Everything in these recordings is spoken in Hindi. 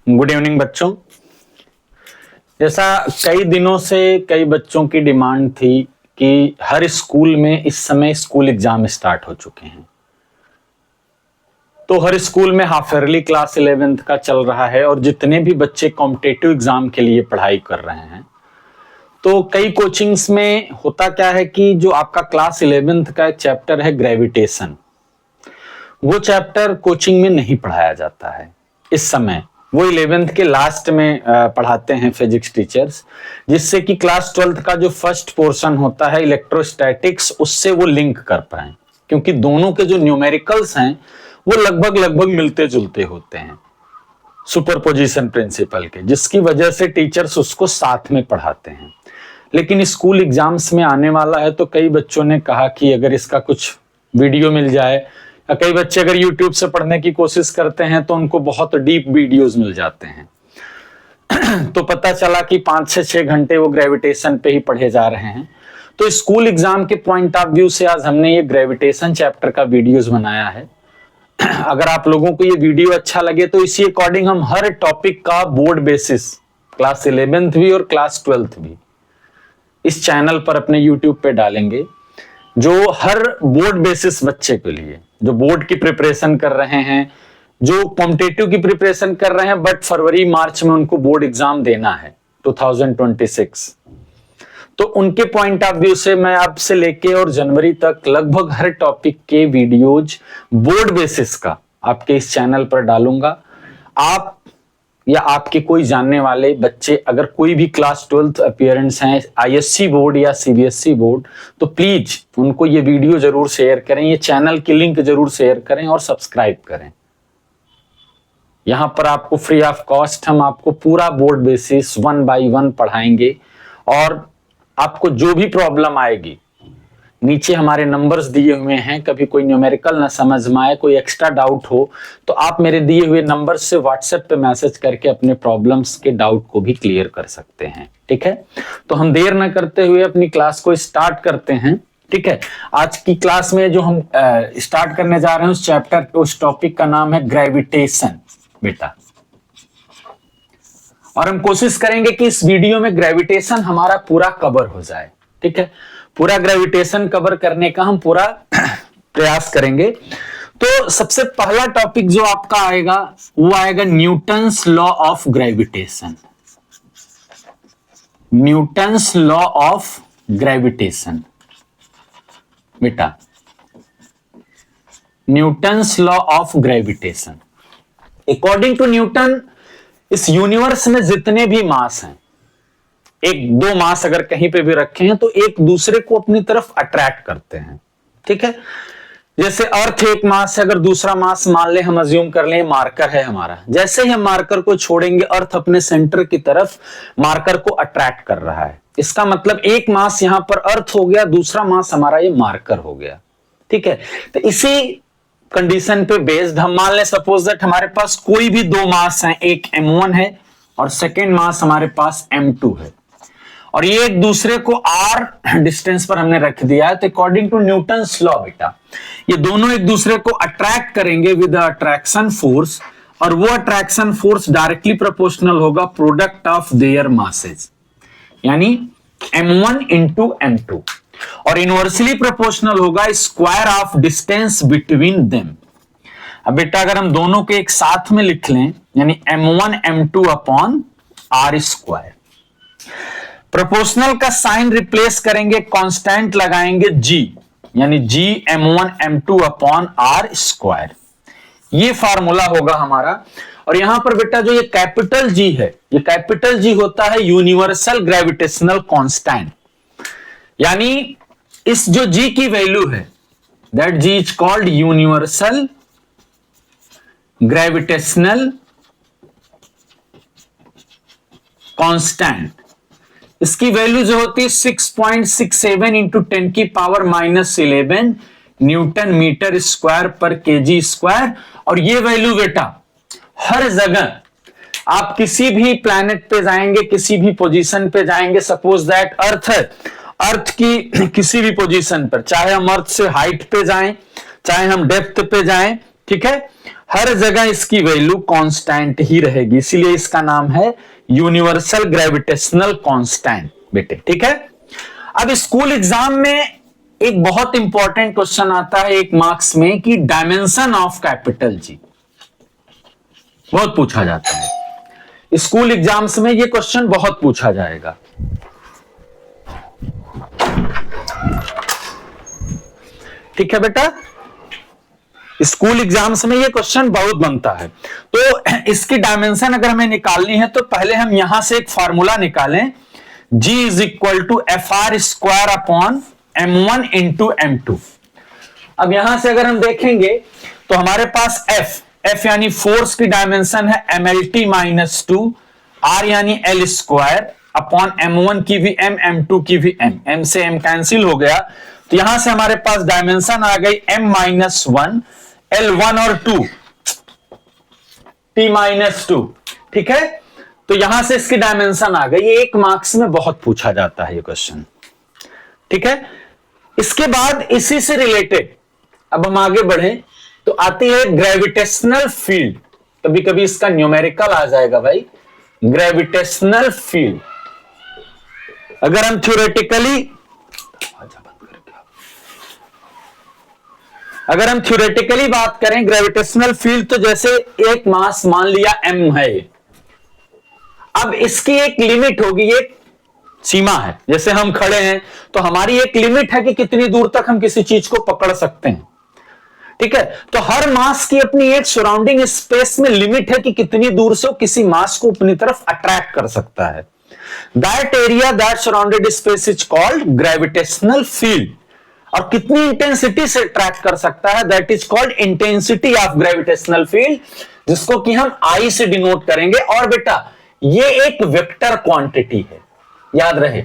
गुड इवनिंग बच्चों। जैसा कई दिनों से कई बच्चों की डिमांड थी कि हर स्कूल में इस समय स्कूल एग्जाम स्टार्ट हो चुके हैं, तो हर स्कूल में हाफ ईयरली क्लास 11th का चल रहा है और जितने भी बच्चे कॉम्पिटिटिव एग्जाम के लिए पढ़ाई कर रहे हैं, तो कई कोचिंग्स में होता क्या है कि जो आपका क्लास 11th का एक चैप्टर है ग्रेविटेशन, वो चैप्टर कोचिंग में नहीं पढ़ाया जाता है इस समय। वो 11th के लास्ट में पढ़ाते हैं फिजिक्स टीचर्स, जिससे कि क्लास 12th का जो फर्स्ट पोर्शन होता है इलेक्ट्रोस्टैटिक्स, उससे वो लिंक कर पाए, क्योंकि दोनों के जो न्यूमेरिकल्स हैं वो लगभग मिलते जुलते होते हैं सुपरपोजिशन प्रिंसिपल के, जिसकी वजह से टीचर्स उसको साथ में पढ़ाते हैं। लेकिन स्कूल एग्जाम्स में आने वाला है, तो कई बच्चों ने कहा कि अगर इसका कुछ वीडियो मिल जाए, कई बच्चे अगर YouTube से पढ़ने की कोशिश करते हैं तो उनको बहुत डीप वीडियोस मिल जाते हैं तो पता चला कि 5 से 6 घंटे वो ग्रेविटेशन पे ही पढ़े जा रहे हैं। तो स्कूल एग्जाम के पॉइंट ऑफ व्यू से आज हमने ये ग्रेविटेशन चैप्टर का वीडियोस बनाया है। अगर आप लोगों को ये वीडियो अच्छा लगे तो इसी अकॉर्डिंग हम हर टॉपिक का बोर्ड बेसिस क्लास 11th भी और क्लास 12th भी इस चैनल पर अपने YouTube पे डालेंगे, जो हर बोर्ड बेसिस बच्चे के लिए, जो बोर्ड की प्रिपरेशन कर रहे हैं, जो कॉम्पिटिटिव की प्रिपरेशन कर रहे हैं, बट फरवरी मार्च में उनको बोर्ड एग्जाम देना है 2026, तो उनके पॉइंट ऑफ व्यू से मैं अब से लेके और जनवरी तक लगभग हर टॉपिक के वीडियोज बोर्ड बेसिस का आपके इस चैनल पर डालूंगा। आप या आपके कोई जानने वाले बच्चे अगर कोई भी क्लास 12th अपीयरेंस हैं ISC बोर्ड या CBSE बोर्ड, तो प्लीज उनको ये वीडियो जरूर शेयर करें, ये चैनल की लिंक जरूर शेयर करें और सब्सक्राइब करें। यहां पर आपको फ्री ऑफ कॉस्ट हम आपको पूरा बोर्ड बेसिस 1 by 1 पढ़ाएंगे, और आपको जो भी प्रॉब्लम आएगी नीचे हमारे नंबर्स दिए हुए हैं। कभी कोई न्यूमेरिकल ना समझ में आए, कोई एक्स्ट्रा डाउट हो, तो आप मेरे दिए हुए नंबर से व्हाट्सएप पे मैसेज करके अपने प्रॉब्लम्स के डाउट को भी क्लियर कर सकते हैं। ठीक है, तो हम देर ना करते हुए अपनी क्लास को स्टार्ट करते हैं। ठीक है, आज की क्लास में जो हम स्टार्ट करने जा रहे हैं उस चैप्टर, उस टॉपिक का नाम है ग्रेविटेशन बेटा, और हम कोशिश करेंगे कि इस वीडियो में ग्रेविटेशन हमारा पूरा कवर हो जाए। ठीक है, पूरा ग्रेविटेशन कवर करने का हम पूरा प्रयास करेंगे। तो सबसे पहला टॉपिक जो आपका आएगा वो आएगा Newton's law of gravitation. Newton's law of gravitation बेटा, Newton's law of gravitation. According to Newton, इस यूनिवर्स में जितने भी मास हैं, एक दो मास अगर कहीं पे भी रखे हैं तो एक दूसरे को अपनी तरफ अट्रैक्ट करते हैं। ठीक है, जैसे अर्थ एक मास है, अगर दूसरा मास मान ले, हम अज्यूम कर लें मार्कर है हमारा, जैसे ही हम मार्कर को छोड़ेंगे अर्थ अपने सेंटर की तरफ मार्कर को अट्रैक्ट कर रहा है। इसका मतलब एक मास यहां पर अर्थ हो गया, दूसरा मास हमारा ये मार्कर हो गया। ठीक है, तो इसी कंडीशन पे बेस्ड हम मान लें सपोज दैट हमारे पास कोई भी दो मास हैं, एक M1 है और सेकेंड मास हमारे पास M2 है, और ये एक दूसरे को r डिस्टेंस पर हमने रख दिया है। तो अकॉर्डिंग टू न्यूटन्स लॉ बेटा, ये दोनों एक दूसरे को अट्रैक्ट करेंगे विद अट्रैक्शन फोर्स, और वो अट्रैक्शन फोर्स डायरेक्टली प्रोपोर्शनल होगा प्रोडक्ट ऑफ देयर मासेज, यानी M1 इंटू M2, और इनवर्सली प्रोपोर्शनल होगा square of distance between them. अब बेटा अगर हम दोनों के एक साथ में लिख लें, यानी M1 M2 upon R square, proportional का साइन रिप्लेस करेंगे, कांस्टेंट लगाएंगे G, यानी G M1 M2 upon R square. ये फार्मूला होगा हमारा। और यहां पर बेटा जो ये कैपिटल G है, ये कैपिटल G होता है यूनिवर्सल ग्रेविटेशनल कांस्टेंट, यानी इस जो G की वैल्यू है, that G is called universal gravitational constant. इसकी वैल्यू जो होती है 6.67 इंटू 10 की पावर -11 न्यूटन मीटर स्क्वायर पर केजी स्क्वायर। और ये वैल्यू बेटा हर जगह आप किसी भी प्लैनेट पे जाएंगे, किसी भी पोजीशन पे जाएंगे, सपोज दैट अर्थ है, अर्थ की किसी भी पोजीशन पर, चाहे हम अर्थ से हाइट पे जाएं, चाहे हम डेप्थ पे जाएं, ठीक है, हर जगह इसकी वैल्यू कांस्टेंट ही रहेगी, इसीलिए इसका नाम है यूनिवर्सल ग्रेविटेशनल कांस्टेंट बेटे। ठीक है, अब स्कूल एग्जाम में एक बहुत इंपॉर्टेंट क्वेश्चन आता है 1 मार्क्स में कि डायमेंशन ऑफ कैपिटल जी, बहुत पूछा जाता है स्कूल एग्जाम्स में, ये क्वेश्चन बहुत पूछा जाएगा। ठीक है बेटा, स्कूल एग्जाम्स में ये क्वेश्चन बहुत बनता है। तो इसकी डायमेंशन अगर हमें निकालनी है तो पहले हम यहां से एक फॉर्मूला निकालें, G is equal to FR square upon M1 into M2। अब यहां से अगर हम देखेंगे तो हमारे पास F यानी फोर्स की डायमेंशन है MLT माइनस 2, R यानी L स्क्वायर अपॉन M1 की भी M, M2 की भी M से M कैंसिल हो गया, तो यहां से हमारे पास डायमेंशन आ गई M माइनस 1, L1 और 2, T माइनस 2। ठीक है, तो यहां से इसकी डायमेंशन आ गई। ये 1 मार्क्स में बहुत पूछा जाता है ये क्वेश्चन। ठीक है, इसके बाद इसी से रिलेटेड अब हम आगे बढ़े तो आती है ग्रेविटेशनल फील्ड। कभी कभी इसका न्यूमेरिकल आ जाएगा भाई, ग्रेविटेशनल फील्ड। अगर हम थ्योरेटिकली बात करें ग्रेविटेशनल फील्ड, तो जैसे एक मास मान लिया m है, अब इसकी एक लिमिट होगी, एक सीमा है। जैसे हम खड़े हैं तो हमारी एक लिमिट है कि कितनी दूर तक हम किसी चीज को पकड़ सकते हैं। ठीक है, तो हर मास की अपनी एक सराउंडिंग स्पेस में लिमिट है कि कितनी दूर से वो किसी मास को अपनी तरफ अट्रैक्ट कर सकता है। That area that surrounded space is called gravitational field. और कितनी इंटेंसिटी से अट्रैक्ट कर सकता है, that is called intensity of gravitational field, जिसको कि हम I से डिनोट करेंगे। और बेटा ये एक वेक्टर क्वांटिटी है, याद रहे।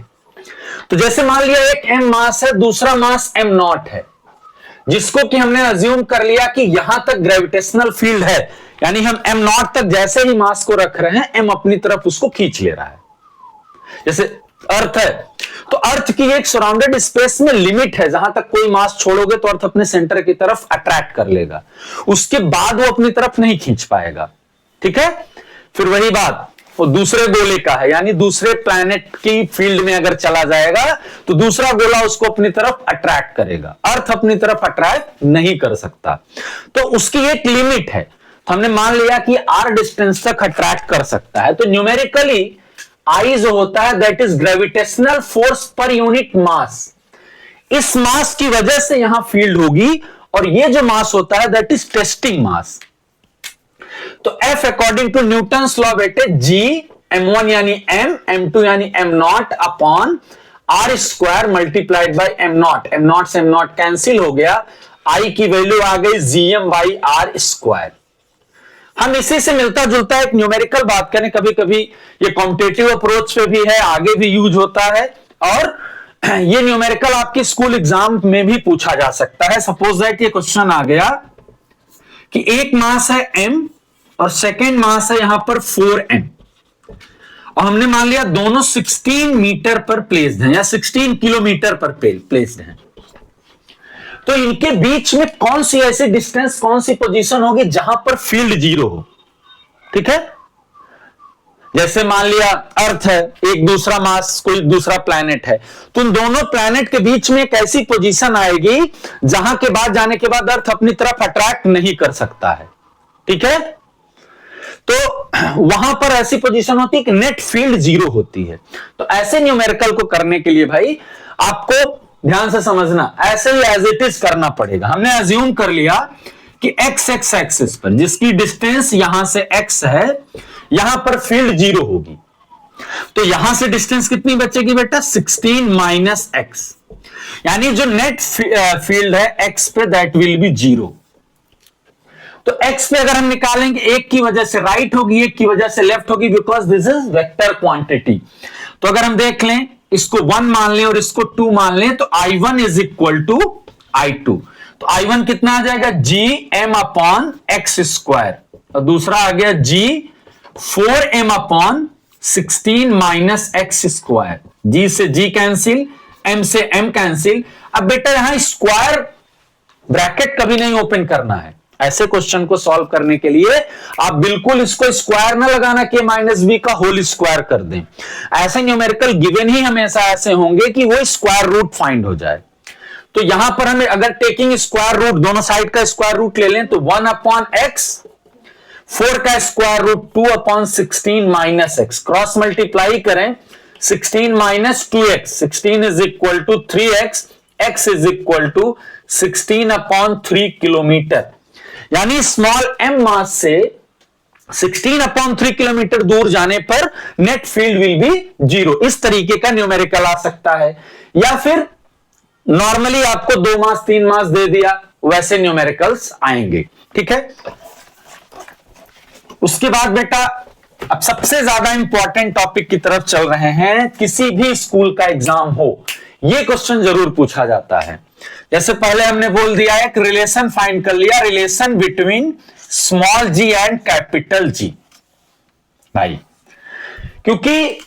तो जैसे मान लिया एक m मास है, दूसरा मास m नॉट है, जिसको कि हमने अज्यूम कर लिया कि यहां तक ग्रेविटेशनल फील्ड है, यानी हम m नॉट तक जैसे ही मास को रख रहे हैं, m अपनी तरफ उसको खींच ले रहा है। जैसे अर्थ है, तो अर्थ की एक सराउंडेड स्पेस में लिमिट है, जहां तक कोई मास छोड़ोगे तो अर्थ अपने सेंटर की तरफ अट्रैक्ट कर लेगा, उसके बाद वो अपनी तरफ नहीं खींच पाएगा। ठीक है, फिर वही बात वो दूसरे गोले का है, यानी दूसरे प्लैनेट की फील्ड में अगर चला जाएगा तो दूसरा गोला उसको अपनी तरफ अट्रैक्ट करेगा, अर्थ अपनी तरफ अट्रैक्ट नहीं कर सकता। तो उसकी एक लिमिट है, तो हमने मान लिया कि r डिस्टेंस तक अट्रैक्ट कर सकता है। तो न्यूमेरिकली I जो होता है that is gravitational force per unit mass. इस मास की वजह से यहां फील्ड होगी, और ये जो मास होता है दैट इज टेस्टिंग मास। तो F according to Newton's law बेटे G M1 यानी M, M2 यानी M not upon R square multiplied by M not. M not से M नॉट कैंसिल हो गया, I की वैल्यू आ गई GM बाई R स्क्वायर। हम इसी से मिलता जुलता एक न्यूमेरिकल बात करें, कभी कभी ये कॉम्पिटिटिव अप्रोच पे भी है, आगे भी यूज होता है, और ये न्यूमेरिकल आपके स्कूल एग्जाम में भी पूछा जा सकता है। सपोज दैट ये क्वेश्चन आ गया कि एक मास है m और सेकेंड मास है यहां पर 4m, और हमने मान लिया दोनों 16 मीटर पर प्लेस्ड हैं या 16 किलोमीटर पर प्लेस्ड हैं। तो इनके बीच में कौन सी ऐसी डिस्टेंस, कौन सी पोजीशन होगी जहां पर फील्ड 0 हो। ठीक है, जैसे मान लिया अर्थ है, एक दूसरा मास कोई दूसरा प्लैनेट है, तो उन दोनों प्लैनेट के बीच में एक ऐसी पोजीशन आएगी जहां के बाद जाने के बाद अर्थ अपनी तरफ अट्रैक्ट नहीं कर सकता है। ठीक है, तो वहां पर ऐसी पोजीशन होती है कि नेट फील्ड 0 होती है। तो ऐसे न्यूमेरिकल को करने के लिए भाई आपको ध्यान से समझना, ऐसे ही एज इट इज करना पड़ेगा। हमने अज्यूम कर लिया कि x एक्सिस पर जिसकी डिस्टेंस यहां से x है, यहां पर फील्ड 0 होगी, तो यहां से डिस्टेंस कितनी बचेगी बेटा 16 माइनस x, यानी जो नेट फील्ड है x पे दैट विल बी 0। तो x पे अगर हम निकालेंगे, एक की वजह से राइट होगी, एक की वजह से लेफ्ट होगी, because this is vector quantity. तो अगर हम देख लें, इसको 1 मान लें और इसको 2 मान लें, तो I1 is equal to I2। तो I1 कितना आ जाएगा G M upon x square, और दूसरा आ गया G 4M upon 16 minus x square. G से G कैंसिल, M से M कैंसिल। अब बेटा यहां स्क्वायर ब्रैकेट कभी नहीं ओपन करना है, ऐसे क्वेश्चन को सॉल्व करने के लिए आप बिल्कुल इसको स्क्वायर ना लगाना कि -b का होल स्क्वायर कर दें। ऐसे न्यूमेरिकल गिवन ही हमेशा ऐसे होंगे कि वो स्क्वायर रूट फाइंड हो जाए। तो यहां पर हमें अगर टेकिंग स्क्वायर रूट, दोनों साइड का स्क्वायर रूट ले लें तो 1/x, 4 का square root 2/16 minus x, cross multiply करें 16 minus 2x, 16 is equal to 3x, x is equal to 16/3 kilometre. यानी स्मॉल m मास से 16/3 किलोमीटर दूर जाने पर नेट फील्ड विल बी 0। इस तरीके का न्यूमेरिकल आ सकता है, या फिर नॉर्मली आपको 2 मास 3 मास दे दिया, वैसे न्यूमेरिकल्स आएंगे। ठीक है, उसके बाद बेटा अब सबसे ज्यादा इंपॉर्टेंट टॉपिक की तरफ चल रहे हैं। किसी भी स्कूल का एग्जाम हो, यह क्वेश्चन जरूर पूछा जाता है। जैसे पहले हमने बोल दिया, एक रिलेशन फाइंड कर लिया, relation between small g and capital G. भाई क्योंकि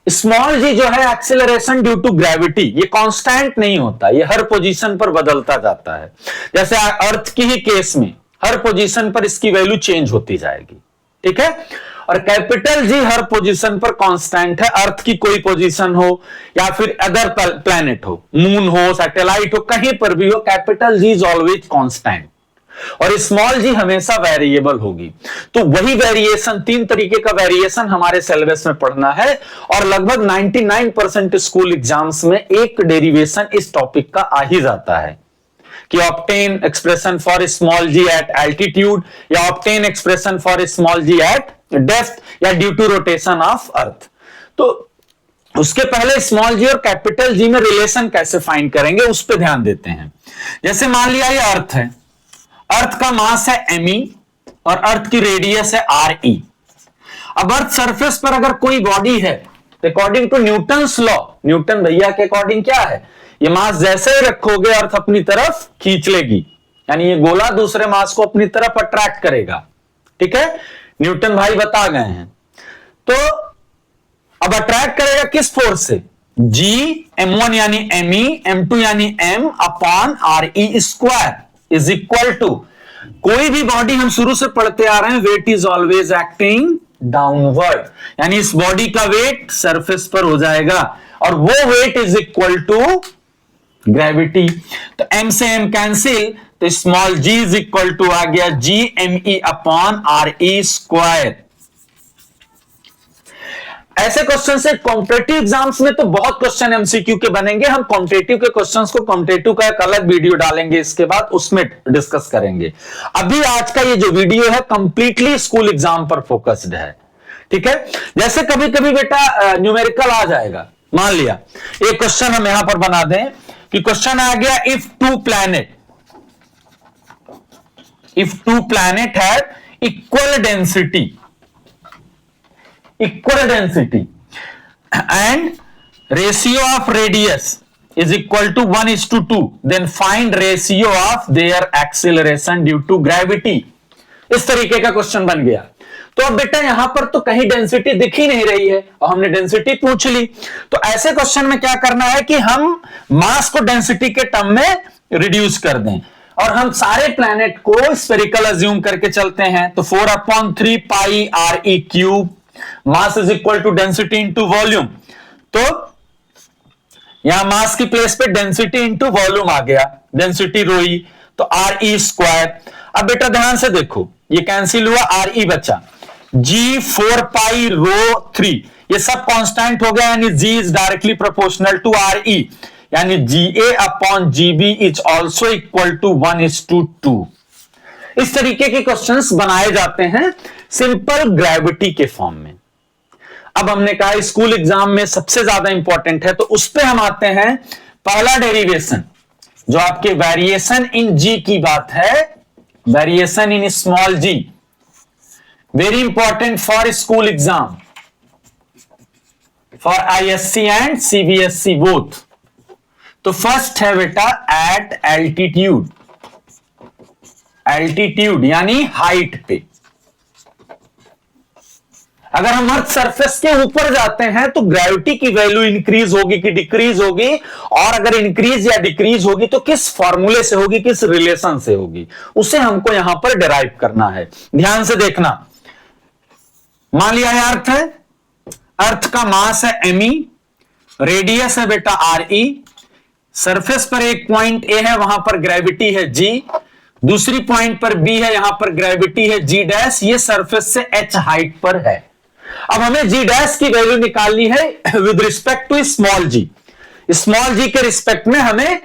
स्मॉल जी जो है एक्सीलरेशन ड्यू टू ग्रेविटी, ये कांस्टेंट नहीं होता, ये हर पोजीशन पर बदलता जाता है। जैसे अर्थ की ही केस में हर पोजीशन पर इसकी वैल्यू चेंज होती जाएगी। ठीक है, और कैपिटल जी हर पोजीशन पर कांस्टेंट है। अर्थ की कोई पोजीशन हो या फिर अदर प्लैनेट हो, मून हो, सैटेलाइट हो, कहीं पर भी हो, capital G is always constant और स्मॉल जी हमेशा वेरिएबल होगी। तो वही वेरिएशन, 3 तरीके का वेरिएशन हमारे सिलेबस में पढ़ना है और लगभग 99% स्कूल एग्जाम्स में एक डेरिवेशन इस टॉपिक का आ ही जाता है कि obtain expression for small g at altitude, या obtain expression for small g at depth, या ड्यू टू रोटेशन ऑफ अर्थ। तो उसके पहले स्मॉल जी और कैपिटल जी में रिलेशन कैसे फाइंड करेंगे उस पर ध्यान देते हैं। जैसे मान लिया ये अर्थ है, अर्थ का मास है me और अर्थ की रेडियस है re। अब अर्थ सरफेस पर अगर कोई बॉडी है, according to Newton's law, Newton भैया के अकॉर्डिंग क्या है, ये मास जैसे ही रखोगे अर्थ अपनी तरफ खींच लेगी, यानी ये गोला दूसरे मास को अपनी तरफ अट्रैक्ट करेगा। ठीक है, न्यूटन भाई बता गए हैं। तो अब अट्रैक्ट करेगा किस फोर्स से, G, m1 यानी me, m2 यानी m upon re square is equal to, कोई भी बॉडी हम शुरू से पढ़ते आ रहे हैं, weight is always acting downward, यानी इस बॉडी का वेट सरफेस पर हो जाएगा और वो weight is equal to gravity. तो m से m कैंसिल, तो small g is equal to आ गया G me upon re square. ऐसे क्वेश्चन से कॉम्पिटिटिव एग्जाम्स में तो बहुत क्वेश्चन एमसीक्यू के बनेंगे। हम कॉम्पिटिटिव के क्वेश्चंस को, कॉम्पिटिटिव का एक अलग वीडियो डालेंगे, इसके बाद उसमें डिस्कस करेंगे। अभी आज का ये जो वीडियो है कंप्लीटली स्कूल एग्जाम पर फोकस्ड है। ठीक है, जैसे कभी कभी बेटा न्यूमेरिकल आ जाएगा, मान लिया एक क्वेश्चन हम यहां पर बना दें कि क्वेश्चन आ गया, if two planet have equal density and ratio of radius is equal to 1:2, then find ratio of their acceleration due to gravity। इस तरीके का क्वेश्चन बन गया। तो अब बेटा यहां पर तो कहीं डेंसिटी दिख ही नहीं रही है और हमने डेंसिटी पूछ ली। तो ऐसे क्वेश्चन में क्या करना है कि हम मास को डेंसिटी के टर्म में रिड्यूस कर दें और हम सारे प्लैनेट को स्फेरिकल अज्यूम करके चलते हैं। तो 4/3 pi re cube, mass is equal to density into volume. तो यहां मास की प्लेस पे डेंसिटी इंटू वॉल्यूम आ गया, डेंसिटी रोई, तो re स्क्वायर। अब बेटा ध्यान से देखो, ये कैंसिल हुआ, re बचा, g 4 पाई रो 3, ये सब कांस्टेंट हो गया, यानी g is directly proportional to re, यानी ga upon gb is also equal to 1:2। इस तरीके के क्वेश्चंस बनाए जाते हैं सिंपल ग्रेविटी के फॉर्म में। अब हमने कहा स्कूल एग्जाम में सबसे ज्यादा इंपॉर्टेंट है, तो उस पे हम आते हैं। पहला डेरिवेशन जो आपके वेरिएशन इन जी की बात है, variation in small ji, very important for school exam, for ISC and CBSE both. तो फर्स्ट है बेटा एट एल्टीट्यूड, एल्टीट्यूड यानी हाइट पे, अगर हम अर्थ सरफेस के ऊपर जाते हैं तो ग्रेविटी की वैल्यू इंक्रीज होगी कि डिक्रीज होगी, और अगर इंक्रीज या डिक्रीज होगी तो किस फॉर्मूले से होगी, किस रिलेशन से होगी, उसे हमको यहां पर डिराइव करना है। ध्यान से देखना, मान लिया है अर्थ है, अर्थ का मास है एमई, रेडियस है बेटा आर ई, सरफेस पर एक पॉइंट ए है, वहां पर ग्रेविटी है जी, दूसरी पॉइंट पर बी है, यहां पर ग्रेविटी है जी डैश, ये सरफेस से एच हाइट पर है। अब हमें जी डैश की वैल्यू निकालनी है with respect to small g, small g के रिस्पेक्ट में हमें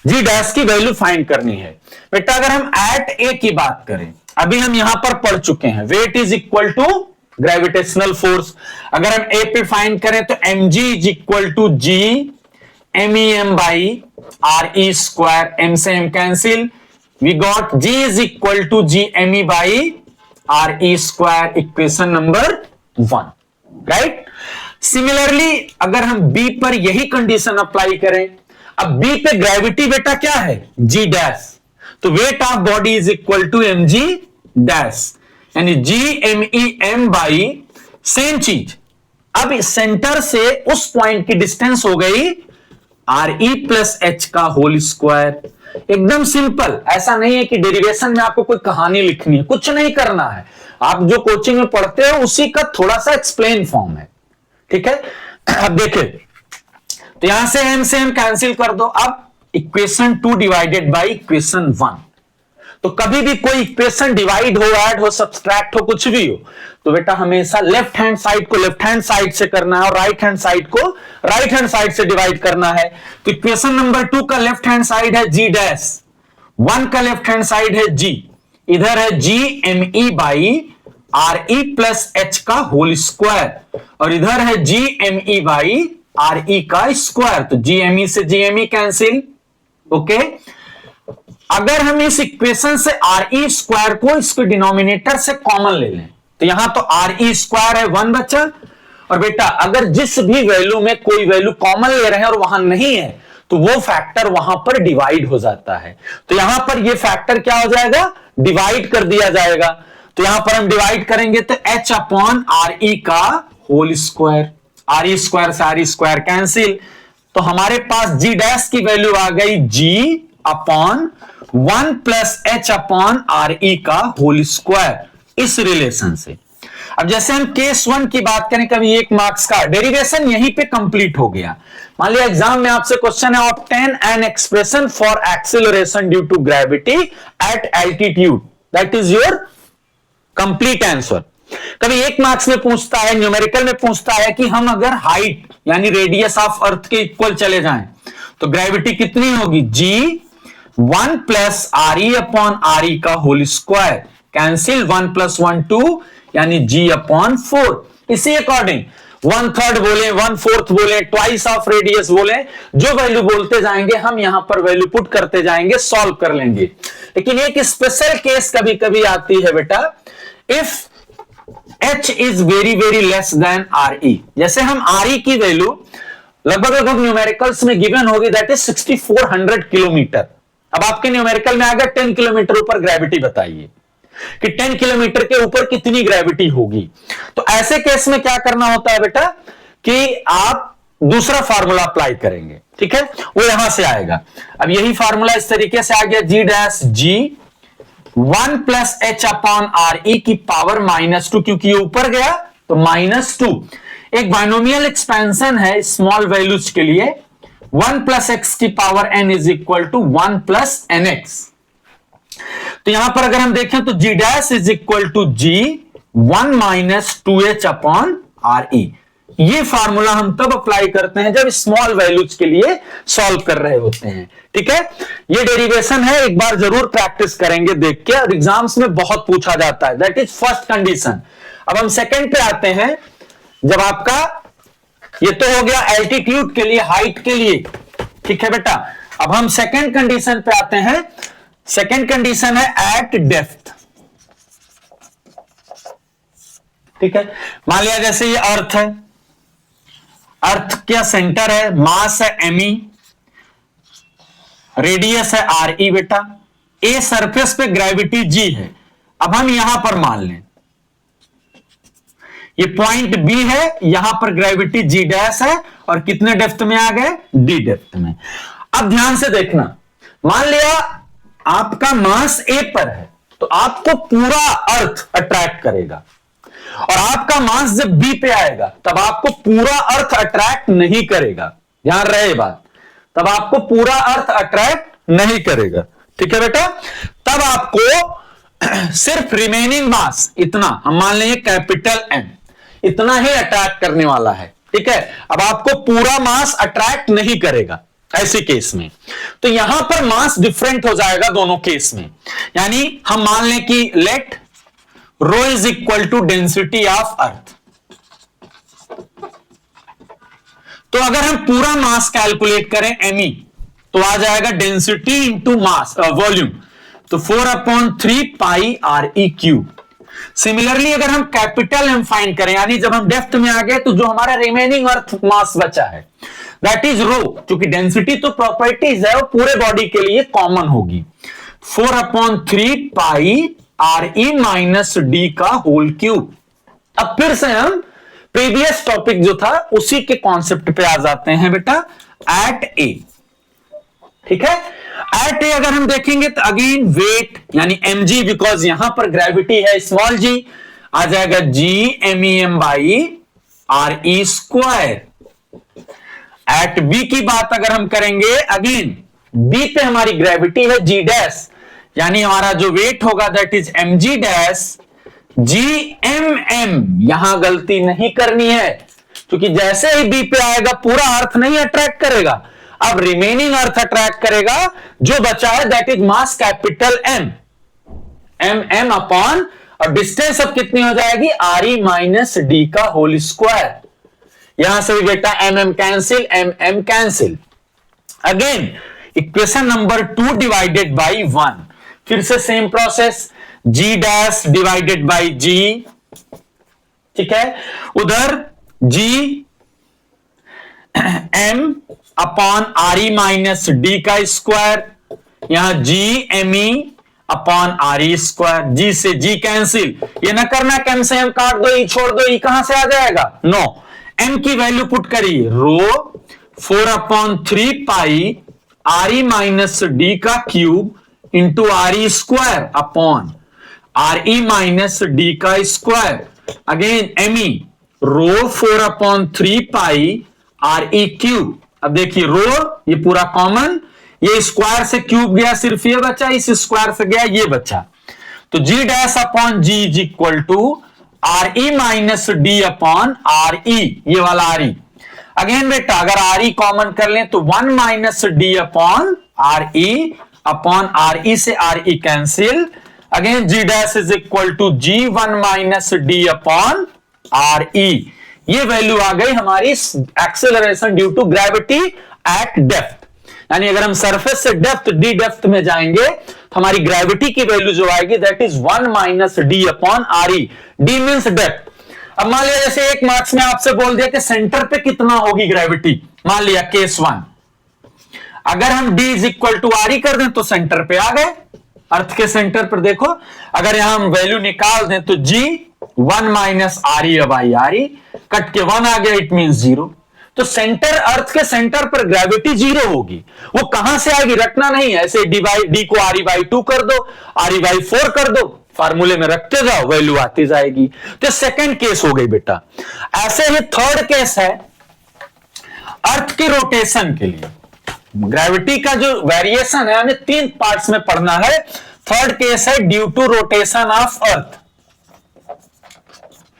जी डैश की वैल्यू फाइंड करनी है। बेटा अगर हम एट ए की बात करें, अभी हम यहां पर पढ़ चुके हैं weight is equal to gravitational force, अगर हम ए पे फाइंड करें तो m g is equal to G M E M by R E square, m से m cancel, we got g is equal to G M E by R E square, equation number 1, right. Similarly अगर हम b पर यही कंडीशन अप्लाई करें, अब b पे ग्रेविटी बेटा क्या है g डैश, तो weight of body is equal to m g dash, यानी G M E M by same चीज, अब सेंटर से उस पॉइंट की डिस्टेंस हो गई आर ई प्लस एच का होल स्क्वायर। एकदम सिंपल, ऐसा नहीं है कि डेरिवेशन में आपको कोई कहानी लिखनी है, कुछ नहीं करना है, आप जो कोचिंग में पढ़ते हो उसी का थोड़ा सा एक्सप्लेन फॉर्म है, ठीक है। अब देखें तो यहां से एम कैंसिल कर दो, अब इक्वेशन 2 डिवाइडेड बाई इक्वेशन 1, तो कभी भी कोई इक्वेशन डिवाइड हो, ऐड हो, सब्सट्रैक्ट हो, कुछ भी हो, तो बेटा हमेशा लेफ्ट हैंड साइड को लेफ्ट हैंड साइड से करना है और राइट हैंड साइड को राइट हैंड साइड से डिवाइड करना है। तो इक्वेशन नंबर 2 का लेफ्ट हैंड साइड है जी डैश, 1 का लेफ्ट हैंड साइड है जी, इधर है G M E by R E plus H का होल स्क्वायर, और इधर है G M E by R E का स्क्वायर, तो जी एम ई से G M E cancel, okay. अगर हम इस इक्वेशन से आर ई स्क्वायर को इसके डिनोमिनेटर से कॉमन ले लें, तो यहां तो आर ई स्क्वायर है 1 बचा, और बेटा अगर जिस भी वैल्यू में कोई वैल्यू कॉमन ले रहे हैं और वहां नहीं है तो वो फैक्टर वहां पर डिवाइड हो जाता है, तो यहां पर ये फैक्टर क्या हो जाएगा, डिवाइड कर दिया जाएगा। तो यहां पर हम डिवाइड करेंगे तो एच अपॉन आर ई का whole square, R E square से आर ई स्क्वायर कैंसिल, तो हमारे पास जी डैश की वैल्यू आ गई g upon 1 plus h upon R E का होल स्क्वायर, इस रिलेशन से। अब जैसे हम केस 1 की बात करें, कभी 1 मार्क्स का डेरिवेशन यहीं पे कंप्लीट हो गया। मान लिया एग्जाम में आपसे क्वेश्चन है, obtain an expression for acceleration due to gravity at altitude, that is your complete answer. कभी 1 मार्क्स में पूछता है, न्यूमेरिकल में पूछता है कि हम अगर हाइट यानी रेडियस ऑफ अर्थ के इक्वल चले जाएं तो ग्रेविटी कितनी होगी, जी 1 plus are E upon R E का होल स्क्वायर, कैंसिल 1 प्लस 1 2, यानी जी अपॉन 4। इसी अकॉर्डिंग 1/3 बोले, 1/4 बोले, ट्वाइस ऑफ रेडियस बोले, जो वैल्यू बोलते जाएंगे हम यहां पर वैल्यू पुट करते जाएंगे, सॉल्व कर लेंगे। लेकिन एक स्पेशल केस कभी कभी आती है बेटा, if h is very very less than R E, जैसे हम आर ई की वैल्यू लगभग न्यूमेरिकल्स में गिवन होगी, दैट इज 6400 किलोमीटर। अब आपके न्यूमेरिकल में आएगा 10 किलोमीटर ऊपर ग्रेविटी, बताइए कि 10 किलोमीटर के ऊपर कितनी ग्रेविटी होगी। तो ऐसे केस में क्या करना होता है बेटा कि आप दूसरा फार्मूला अप्लाई करेंगे, ठीक है, वो यहां से आएगा। अब यही फार्मूला इस तरीके से आ गया, जी डैश जी 1 प्लस एच अपॉन आर ई की पावर -2, क्योंकि ये ऊपर गया तो -2। एक बाइनोमियल एक्सपेंशन है स्मॉल वैल्यूज के लिए, 1 प्लस एक्स की power n is equal to 1 plus n x. तो यहां पर अगर हम देखें तो g dash is equal to g 1 minus 2h upon R E. ये फार्मूला हम तब अप्लाई करते हैं जब स्मॉल वैल्यूज के लिए सॉल्व कर रहे होते हैं, ठीक है। ये डेरिवेशन है, एक बार जरूर प्रैक्टिस करेंगे देख के, और एग्जाम्स में बहुत पूछा जाता है, दैट इज फर्स्ट कंडीशन। अब हम सेकंड पे आते हैं, जब आपका ये तो हो गया एल्टीट्यूड के लिए, हाइट के लिए, ठीक है बेटा। अब हम सेकंड कंडीशन पे आते हैं। सेकंड कंडीशन है एट डेप्थ, ठीक है। मान लिया जैसे ये अर्थ है, अर्थ क्या सेंटर है, मास है एमई, रेडियस है आर ई बेटा, ए सरफेस पे ग्रेविटी जी है। अब हम यहां पर मान लें ये पॉइंट बी है, यहां पर ग्रेविटी जी डैश है और कितने डेप्थ में आ गए, डी डेप्थ में। अब ध्यान से देखना, मान लिया आपका मास ए पर है तो आपको पूरा अर्थ अट्रैक्ट करेगा, और आपका मास जब बी पे आएगा तब आपको पूरा अर्थ अट्रैक्ट नहीं करेगा। ध्यान रहे बात, तब आपको पूरा अर्थ अट्रैक्ट नहीं करेगा। ठीक है बेटा, तब आपको सिर्फ रिमेनिंग मास इतना, हम मान लेंगे कैपिटल एम, इतना ही अट्रैक्ट करने वाला है। ठीक है, अब आपको पूरा मास अट्रैक्ट नहीं करेगा ऐसे केस में। तो यहां पर मास डिफरेंट हो जाएगा दोनों केस में। यानी हम मान लें कि let rho is equal to density of अर्थ। तो अगर हम पूरा मास कैलकुलेट करें एमई तो आ जाएगा डेंसिटी इंटू मास वॉल्यूम, तो 4/3 पाई आर ई क्यूब। सिमिलरली अगर हम कैपिटल एम फाइंड करें, यानी जब हम डेप्थ में आ गए तो जो हमारा रिमेनिंग अर्थ मास बचा है दैट इज रो, क्योंकि डेंसिटी तो प्रॉपर्टीज है वो पूरे बॉडी के लिए कॉमन होगी, 4/3 पाई आर ई माइनस डी का होल क्यूब। अब फिर से हम प्रीवियस टॉपिक जो था उसी के कॉन्सेप्ट पे आ जाते हैं बेटा, एट ए। ठीक है, एट ए अगर हम देखेंगे तो अगेन वेट यानी mg, बिकॉज यहां पर ग्रेविटी है स्मॉल g, आ जाएगा g MEM by R E square. At B की बात अगर हम करेंगे, अगेन बी पे हमारी ग्रेविटी है g डैश, यानी हमारा जो वेट होगा that is mg dash g MM। यहां गलती नहीं करनी है क्योंकि जैसे ही बी पे आएगा पूरा अर्थ नहीं अट्रैक्ट करेगा, अब रिमेनिंग अर्थ अट्रैक्ट करेगा, जो बचा है that is mass capital M, MM upon, और डिस्टेंस अब कितनी हो जाएगी, आर ई माइनस डी का होल स्क्वायर। यहां से भी बेटा MM cancel, MM cancel. Again equation number 2 divided by 1, फिर से same process, g dash divided by g. ठीक है, उधर G M upon R E minus d का स्क्वायर, यहां G M E upon R E square, G से जी कैंसिल, ये ना करना कि एम से एम काट दो, ई छोड़ दो, ई कहां से आ जाएगा, नो, एम की वैल्यू पुट करिए, रो 4/3 पाई आर ई माइनस डी का cube into are E square upon R E minus d का स्क्वायर। अगेन एम ई रो 4/3 पाई आर ई क्यूब। अब देखिए रो ये पूरा कॉमन, ये स्क्वायर से क्यूब गया, सिर्फ ये बचा, इस स्क्वायर से गया ये बचा, तो g dash upon g is equal to R E minus d upon R E, ये वाला आर ई। अगेन बेटा अगर आर ई कॉमन कर लें तो 1 minus d upon R E upon R E से R E cancel. Again g dash is equal to g 1 minus d upon R E, ये वैल्यू आ गई हमारी acceleration due to gravity at depth. यानी अगर हम सरफेस से डेप्थ डी डेप्थ में जाएंगे तो हमारी ग्रेविटी की वैल्यू जो आएगी that is 1 minus d upon R E, D means depth. अब मान लिया जैसे एक मार्क्स में आपसे बोल दिया कि सेंटर पे कितना होगी ग्रेविटी, मान लिया केस 1, अगर हम D is equal to R E कर दें तो सेंटर पे आ गए, अर्थ के सेंटर पर देखो, अगर यहां हम वैल्यू निकाल दें तो जी 1 minus R E by R E, cut के 1 आ गया, इट मीन 0। तो सेंटर, अर्थ के सेंटर पर ग्रेविटी 0 होगी। वो कहां से आएगी रखना नहीं है, ऐसे डी को आर ई बाई 2 कर दो, आर ई बाई 4 कर दो, फार्मूले में रखते जाओ, वैल्यू आती जाएगी। तो सेकंड केस हो गई बेटा। ऐसे ही थर्ड केस है अर्थ की रोटेशन के लिए, ग्रेविटी का जो वेरिएशन है हमें 3 पार्ट्स में पढ़ना है। थर्ड केस है due to rotation of Earth,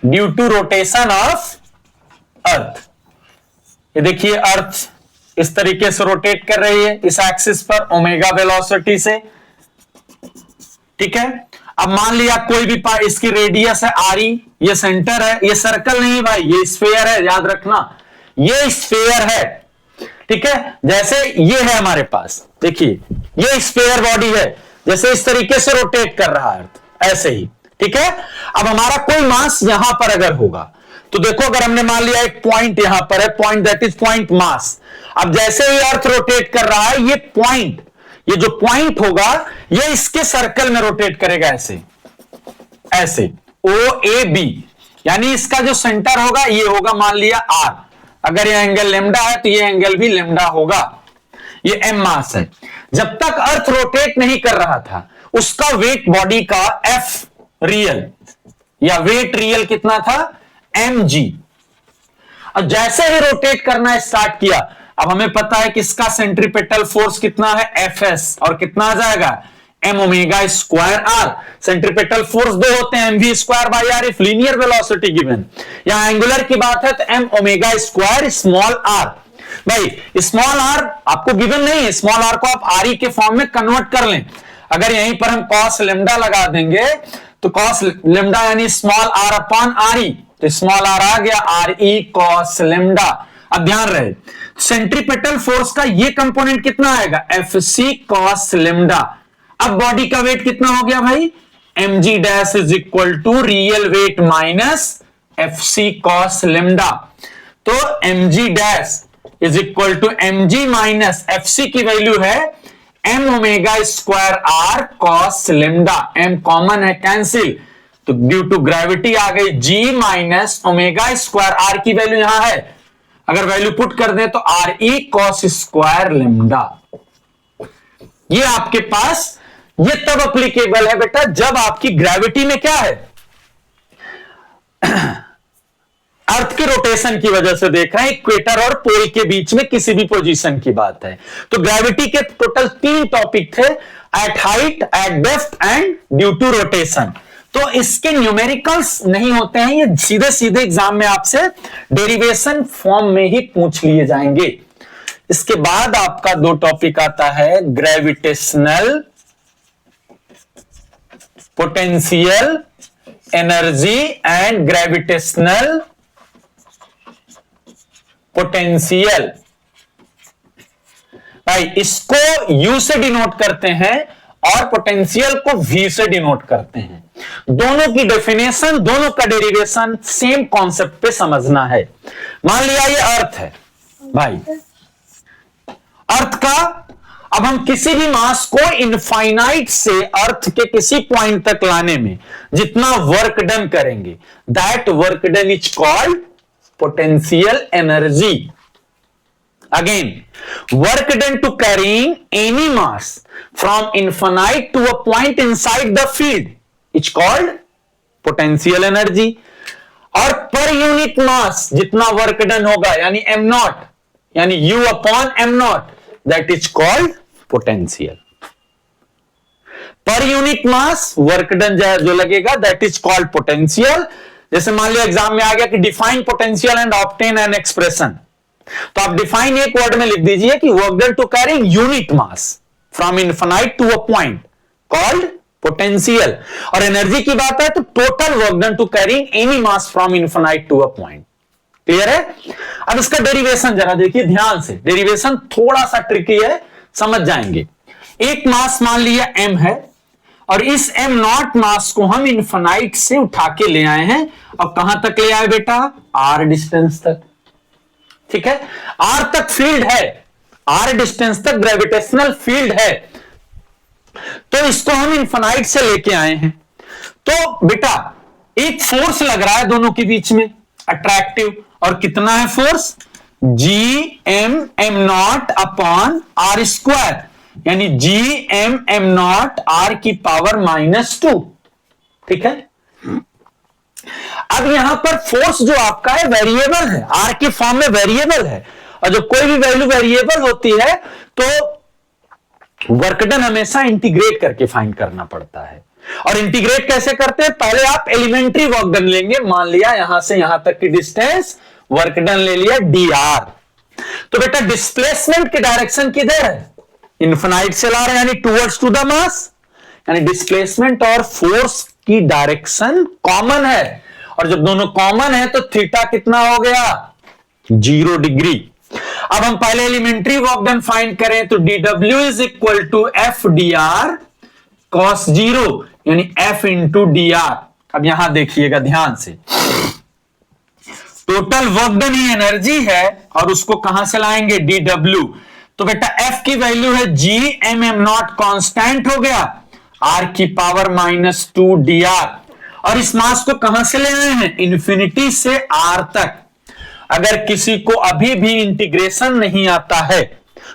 due to rotation of Earth. ये देखिए अर्थ इस तरीके से रोटेट कर रही है इस एक्सिस पर ओमेगा वेलोसिटी से। ठीक है, अब मान लिया कोई भी पार्ट, इसकी रेडियस है आर ई, ये सेंटर है, ये सर्कल नहीं भाई, ये स्फीयर है, याद रखना ये स्फीयर है। ठीक है, जैसे ये है हमारे पास, देखिए ये स्फीयर बॉडी है, जैसे इस तरीके से रोटेट कर रहा है अर्थ, ऐसे ही। ठीक है, अब हमारा कोई मास यहां पर अगर होगा तो देखो, अगर हमने मान लिया एक पॉइंट यहां पर है, point that is point mass. अब जैसे ही अर्थ रोटेट कर रहा है, ये पॉइंट, ये जो पॉइंट होगा ये इसके सर्कल में रोटेट करेगा, ऐसे ऐसे ओ ए बी। यानी इसका जो सेंटर होगा ये होगा मान लिया आर, अगर ये एंगल लेमडा है तो ये एंगल भी लेमडा होगा, ये एम मास है। जब तक अर्थ रोटेट नहीं कर रहा था उसका वेट बॉडी का एफ रियल या वेट रियल कितना था, एम जी। अब जैसे ही रोटेट करना स्टार्ट किया, अब हमें पता है कि इसका सेंट्रीपेटल फोर्स कितना है, एफ एस, और कितना आ जाएगा, M omega square R. Centripetal force दो होते हैं, M V square by R if linear velocity given. यहां एंगुलर की बात है तो M omega square small R. भाई स्मॉल आर आपको गिवन नहीं है, स्मॉल आर को आप आर ई के फॉर्म में कन्वर्ट कर लें। अगर यहीं पर हम कॉस लेमडा लगा देंगे तो कॉस लेमडा यानी small R upon R E, तो स्मॉल आर आ गया आर ई कॉस लेमडा। अब ध्यान रहे सेंट्रीपेटल फोर्स का ये कंपोनेंट कितना आएगा, एफ सी कॉस लेमडा। अब बॉडी का वेट कितना हो गया भाई, m g dash is equal to real weight minus F C cos lambda. तो m g dash is equal to m g minus F C की वैल्यू है m omega square R cos lambda. M common है, कैंसिल, तो ड्यू टू ग्रेविटी आ गई g minus omega square, R की वैल्यू यहां है, अगर वैल्यू पुट कर दें तो R E cos square lambda. ये आपके पास ये तब अप्लीकेबल है बेटा जब आपकी ग्रेविटी में क्या है, अर्थ के रोटेशन की वजह से देख रहे हैं, इक्वेटर और पोल के बीच में किसी भी पोजीशन की बात है। तो ग्रेविटी के टोटल 3 टॉपिक थे, at height, at depth and due to rotation. तो इसके न्यूमेरिकल्स नहीं होते हैं, ये सीधे सीधे एग्जाम में आपसे डेरिवेशन फॉर्म में ही पूछ लिए जाएंगे। इसके बाद आपका 2 टॉपिक आता है, gravitational potential energy and gravitational potential. भाई इसको यू से डिनोट करते हैं और पोटेंशियल को वी से डिनोट करते हैं। दोनों की डेफिनेशन, दोनों का डेरिवेशन सेम कॉन्सेप्ट पे समझना है। मान लिया ये अर्थ है भाई, अर्थ का अब हम किसी भी मास को इनफाइनाइट से अर्थ के किसी पॉइंट तक लाने में जितना वर्क डन करेंगे, that work done is called potential energy. Again, work done to carrying any mass from infinite to a point inside the field is called potential energy। और पर यूनिट मास जितना वर्क डन होगा यानी m नॉट यानी u upon m not, that is called potential. Per unit mass work done जो लगेगा दैट इज कॉल्ड पोटेंशियल। जैसे मान लिया एग्जाम में आ गया कि define potential and obtain an expression, तो आप डिफाइन एक वर्ड में लिख दीजिए कि work done to carry unit mass from infinite to a point called potential. और एनर्जी की बात है तो total work done to carrying any mass from infinite to a point. Clear है? अब इसका डेरिवेशन जरा देखिए ध्यान से, डेरिवेशन थोड़ा सा ट्रिकी है, समझ जाएंगे। एक मास मान लिया m है और इस m नॉट मास को हम इनफिनाइट से उठा के ले आए हैं, और कहां तक ले आए बेटा, r डिस्टेंस तक। ठीक है, r तक फील्ड है, r डिस्टेंस तक ग्रेविटेशनल फील्ड है, तो इसको हम इनफिनाइट से लेके आए हैं। तो बेटा एक फोर्स लग रहा है दोनों के बीच में, अट्रैक्टिव, और कितना है force, G M am not upon R square, यानी G M M naught R की पावर -2। ठीक है, अब यहां पर फोर्स जो आपका है वेरिएबल है, आर के फॉर्म में वेरिएबल है, और जब कोई भी वैल्यू वेरिएबल होती है तो वर्क डन हमेशा इंटीग्रेट करके फाइंड करना पड़ता है। और इंटीग्रेट कैसे करते हैं, पहले आप एलिमेंट्री वर्क डन लेंगे, मान लिया यहां से यहां तक की डिस्टेंस वर्क डन ले लिया dr, तो बेटा डिस्प्लेसमेंट की डायरेक्शन किधर है, इनफिनाइट से ला रहे हैं यानी टुवर्ड्स टू द मास, यानी डिस्प्लेसमेंट और फोर्स की डायरेक्शन कॉमन है, और जब दोनों कॉमन है तो थीटा कितना हो गया, 0 डिग्री। अब हम पहले एलिमेंट्री वर्क डन फाइंड करें तो dw is equal to F D R cos 0, यानी f इंटू dr। अब यहां देखिएगा ध्यान से, टोटल वर्क डन ही एनर्जी है और उसको कहां से लाएंगे, dw, तो बेटा f की वैल्यू है g m m not constant हो गया, r की पावर -2 dr, और इस मास को कहां से ले आए हैं, इन्फिनिटी से आर तक। अगर किसी को अभी भी इंटीग्रेशन नहीं आता है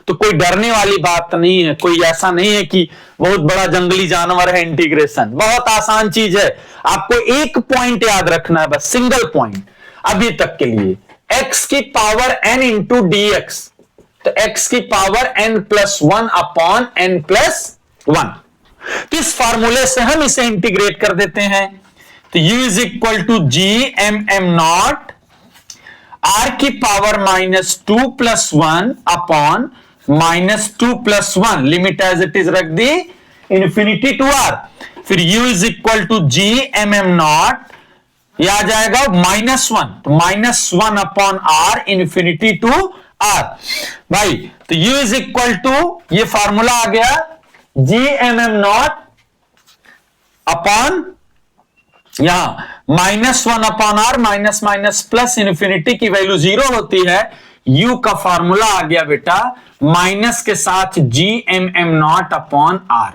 तो कोई डरने वाली बात नहीं है, कोई ऐसा नहीं है कि बहुत बड़ा जंगली जानवर है इंटीग्रेशन, बहुत आसान चीज है। आपको एक पॉइंट याद रखना है, बस सिंगल पॉइंट अभी तक के लिए, x की power n into D x, तो x की पावर n+1 अपॉन n+1। तो इस फॉर्मूले से हम इसे इंटीग्रेट कर देते हैं, तो u is equal to G M M not r की power -2+1 upon -2+1, limit as it is रख दी इंफिनिटी टू r, फिर u is equal to G M M not, यह आ जाएगा -1, तो -1 upon r infinity to r भाई। तो u इज इक्वल टू, ये फॉर्मूला आ गया G M am not upon यहां -1 upon r, minus minus plus infinity की वैल्यू 0 होती है, u का फॉर्मूला आ गया बेटा माइनस के साथ G M am not upon r।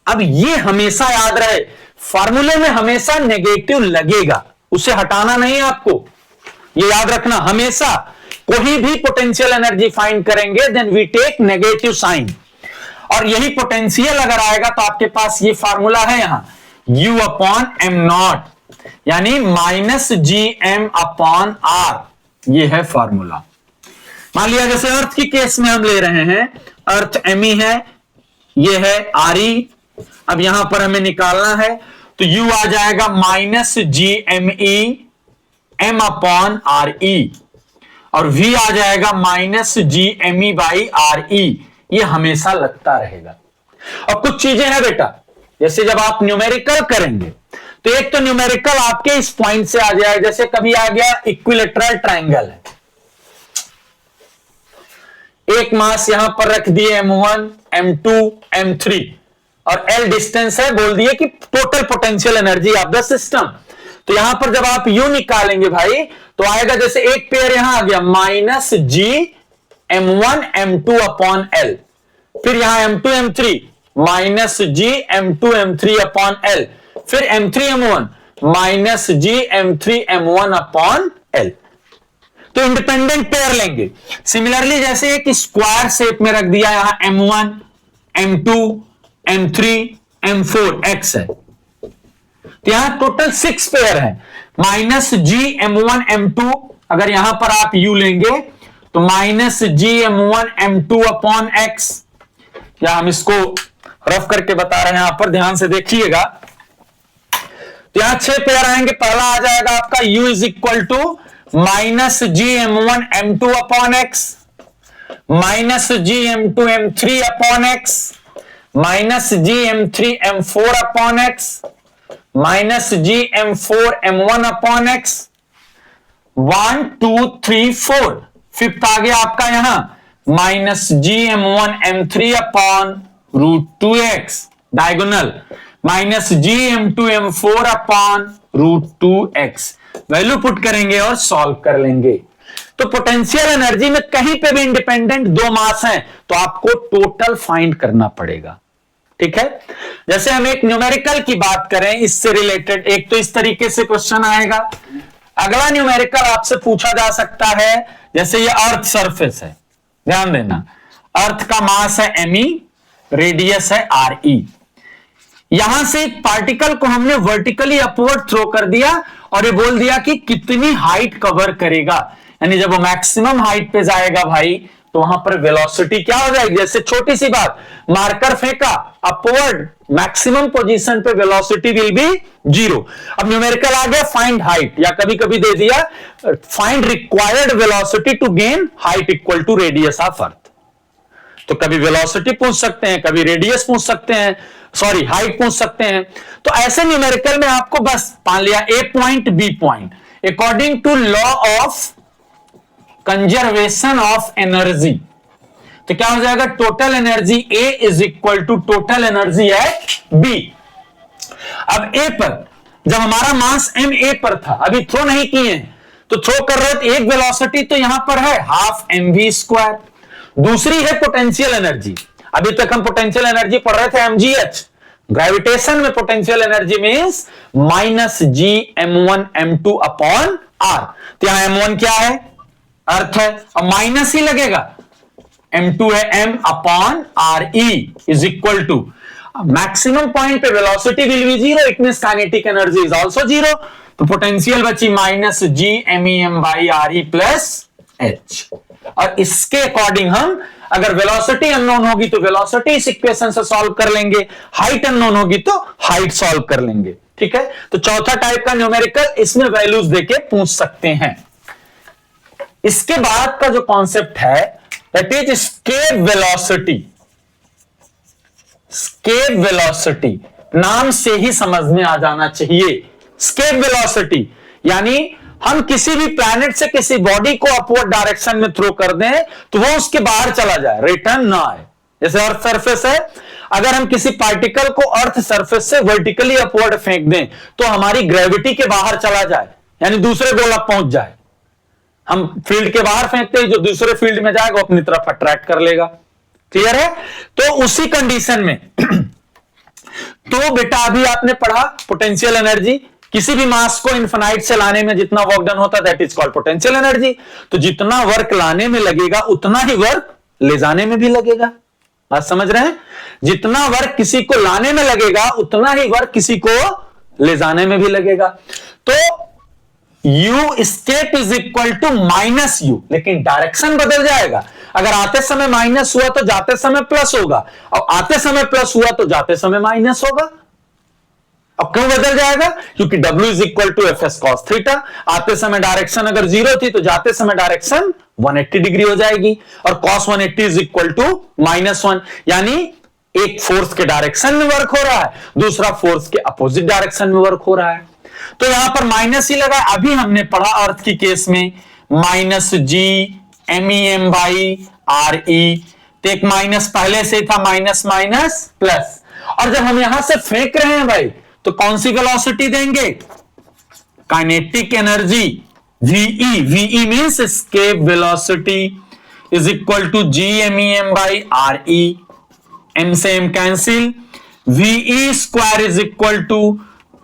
अब ये हमेशा याद रहे, फॉर्मूले में हमेशा नेगेटिव लगेगा, उसे हटाना नहीं है आपको, ये याद रखना। हमेशा कोई भी पोटेंशियल एनर्जी फाइंड करेंगे then we take negative sign, और यही पोटेंशियल अगर आएगा तो आपके पास ये फॉर्मूला है यहां u अपॉन एम नॉट, यानी minus G M upon r, ये है फॉर्मूला। मान लिया जैसे अर्थ की केस में हम ले रहे हैं, अर्थ me है, ये है re, अब यहां पर हमें निकालना है, तो u आ जाएगा minus G M E M upon R E, और v आ जाएगा minus G M E by R E, ये हमेशा लगता रहेगा। और कुछ चीजें हैं बेटा, जैसे जब आप न्यूमेरिकल करेंगे तो एक तो न्यूमेरिकल आपके इस पॉइंट से आ जाए, जैसे कभी आ गया इक्विलेटरल ट्रायंगल है, एक मास यहां पर रख दिए m1 m2 m3 और l डिस्टेंस है, बोल दिए कि total potential energy of the system. तो यहां पर जब आप u निकालेंगे भाई तो आएगा जैसे एक पेयर यहां आ गया minus G m1 m2 upon l, फिर यहां m2 m3 minus G m2 m3 upon l, फिर m3 m1 minus G m3 m1 upon l। तो इंडिपेंडेंट पेयर लेंगे। सिमिलरली जैसे एक स्क्वायर शेप में रख दिया, यहां m1 m2 m3 m4 x है, तो यहां टोटल 6 पेयर है, माइनस जी m1 m2, अगर यहां पर आप u लेंगे तो minus G m1 m2 upon x, या हम इसको रफ करके बता रहे हैं, यहां पर ध्यान से देखिएगा, तो यहां 6 पेयर आएंगे। पहला आ जाएगा आपका u is equal to minus G m1 m2 upon x, minus G m2 m3 upon x, minus G m3 m4 upon x, minus G m4 m1 upon x, 1 2 3 4, fifth आ गया आपका यहां minus G m1 m3 upon √2x diagonal, minus G m2 m4 upon √2x, value put करेंगे और सॉल्व कर लेंगे। तो पोटेंशियल एनर्जी में कहीं पे भी इंडिपेंडेंट दो मास हैं तो आपको टोटल फाइंड करना पड़ेगा, ठीक है। जैसे हम एक न्यूमेरिकल की बात करें, इससे रिलेटेड एक तो इस तरीके से क्वेश्चन आएगा। अगला न्यूमेरिकल आपसे पूछा जा सकता है, जैसे ये अर्थ सरफेस है, ध्यान देना, अर्थ का मास है me, रेडियस है re, यहां से एक पार्टिकल को हमने वर्टिकली अपवर्ड थ्रो कर दिया और ये बोल दिया कि कितनी हाइट कवर करेगा, यानी जब वो मैक्सिमम हाइट पे जाएगा भाई तो वहां पर वेलोसिटी क्या हो जाएगी। जैसे छोटी सी बात, मार्कर फेंका अपवर्ड, मैक्सिमम पोजीशन पे वेलोसिटी विल बी 0। अब न्यूमेरिकल आ गया फाइंड हाइट, या कभी कभी दे दिया find required velocity to gain height equal to radius of अर्थ। तो कभी वेलोसिटी पूछ सकते हैं, कभी रेडियस पूछ सकते हैं, सॉरी हाइट पूछ सकते हैं। तो ऐसे न्यूमेरिकल में आपको बस मान लिया A point B point, according to law of conservation of energy, तो क्या हो जाएगा, total energy A is equal to total energy at B. अब ए पर जब हमारा मास एम ए पर था, अभी थ्रो नहीं किए हैं, तो थ्रो कर रहे थे, एक वेलोसिटी तो यहां पर है हाफ mv², दूसरी है पोटेंशियल एनर्जी, अभी तक हम पोटेंशियल एनर्जी पढ़ रहे थे mgh, ग्रेविटेशन में potential energy means minus Gm1m2 upon r। तो यहां m1 क्या है, अर्थ है, और माइनस ही लगेगा, m2 है m upon R E is equal to maximum point पे velocity will be zero, it means kinetic energy is also zero. तो पोटेंशियल बची minus Gmem by R E plus h. और इसके अकॉर्डिंग हम अगर वेलोसिटी अननोन होगी तो वेलोसिटी इस इक्वेशन से सॉल्व कर लेंगे, हाइट अननोन होगी तो हाइट सॉल्व कर लेंगे। ठीक है, तो चौथा टाइप का न्यूमेरिकल, इसमें वैल्यूज देके पूछ सकते हैं। इसके बाद का जो कॉन्सेप्ट है that is escape velocity. Escape velocity नाम से ही समझ में आ जाना चाहिए। स्केप वेलोसिटी यानी हम किसी भी प्लैनेट से किसी बॉडी को अपवर्ड डायरेक्शन में थ्रो कर दें तो वो उसके बाहर चला जाए, रिटर्न ना आए। जैसे अर्थ सरफेस है, अगर हम किसी पार्टिकल को अर्थ सरफेस से वर्टिकली अपवर्ड फेंक दें तो हमारी ग्रेविटी के बाहर चला जाए, यानी दूसरे गोलक पहुंच जाए। हम फील्ड के बाहर फेंकते हैं, जो दूसरे फील्ड में जाएगा वो अपनी तरफ अट्रैक्ट कर लेगा। क्लियर है? तो उसी कंडीशन में तो बेटा अभी आपने पढ़ा पोटेंशियल एनर्जी, किसी भी मास को इन्फिनाइट से लाने में जितना वर्क डन होता है that is called potential energy. तो जितना वर्क लाने में लगेगा उतना ही वर्क ले जाने में भी लगेगा। बात समझ रहे हैं? जितना वर्क किसी को लाने में लगेगा उतना ही वर्क किसी को ले जाने में भी लगेगा। तो u escape is equal to minus u, लेकिन डायरेक्शन बदल जाएगा। अगर आते समय माइनस हुआ तो जाते समय प्लस होगा, और आते समय प्लस हुआ तो जाते समय माइनस होगा। अब क्यों बदल जाएगा? क्योंकि W is equal to F S cos theta. आते समय डायरेक्शन अगर जीरो थी तो जाते समय डायरेक्शन 180 डिग्री हो जाएगी, और cos 180 इज इक्वल टू -1, यानी एक फोर्स के डायरेक्शन में वर्क हो रहा है, दूसरा फोर्स के अपोजिट डायरेक्शन में वर्क हो रहा है। तो यहां पर माइनस ही लगा। अभी हमने पढ़ा अर्थ की केस में minus Gmem by R E, तो एक माइनस पहले से था, माइनस माइनस प्लस। और जब हम यहां से फेंक रहे हैं भाई तो कौन सी वेलोसिटी देंगे? Kinetic energy VE। VE means escape velocity is equal to Gmem by R E, m से m cancel, VE square is equal to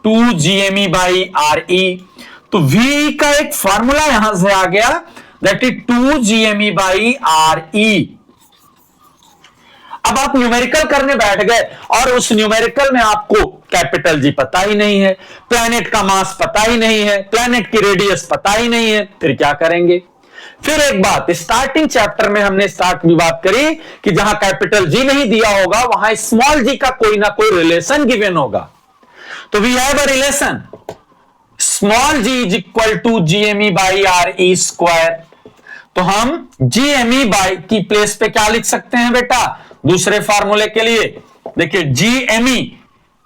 2Gme by R E. तो VE का एक फॉर्मूला यहां से आ गया that is 2Gme by R E. अब आप न्यूमेरिकल करने बैठ गए और उस न्यूमेरिकल में आपको कैपिटल जी पता ही नहीं है, प्लैनेट का मास पता ही नहीं है, प्लैनेट की रेडियस पता ही नहीं है, फिर क्या करेंगे? फिर एक बात, स्टार्टिंग चैप्टर में हमने स्टार्ट में बात करी कि जहां कैपिटल जी नहीं दिया होगा वहां स्मॉल जी का कोई ना कोई रिलेशन गिवन होगा। तो we have a relation small g is equal to Gme by R E square. तो हम Gme बाई की प्लेस पे क्या लिख सकते हैं बेटा? दूसरे फार्मूले के लिए देखिए Gme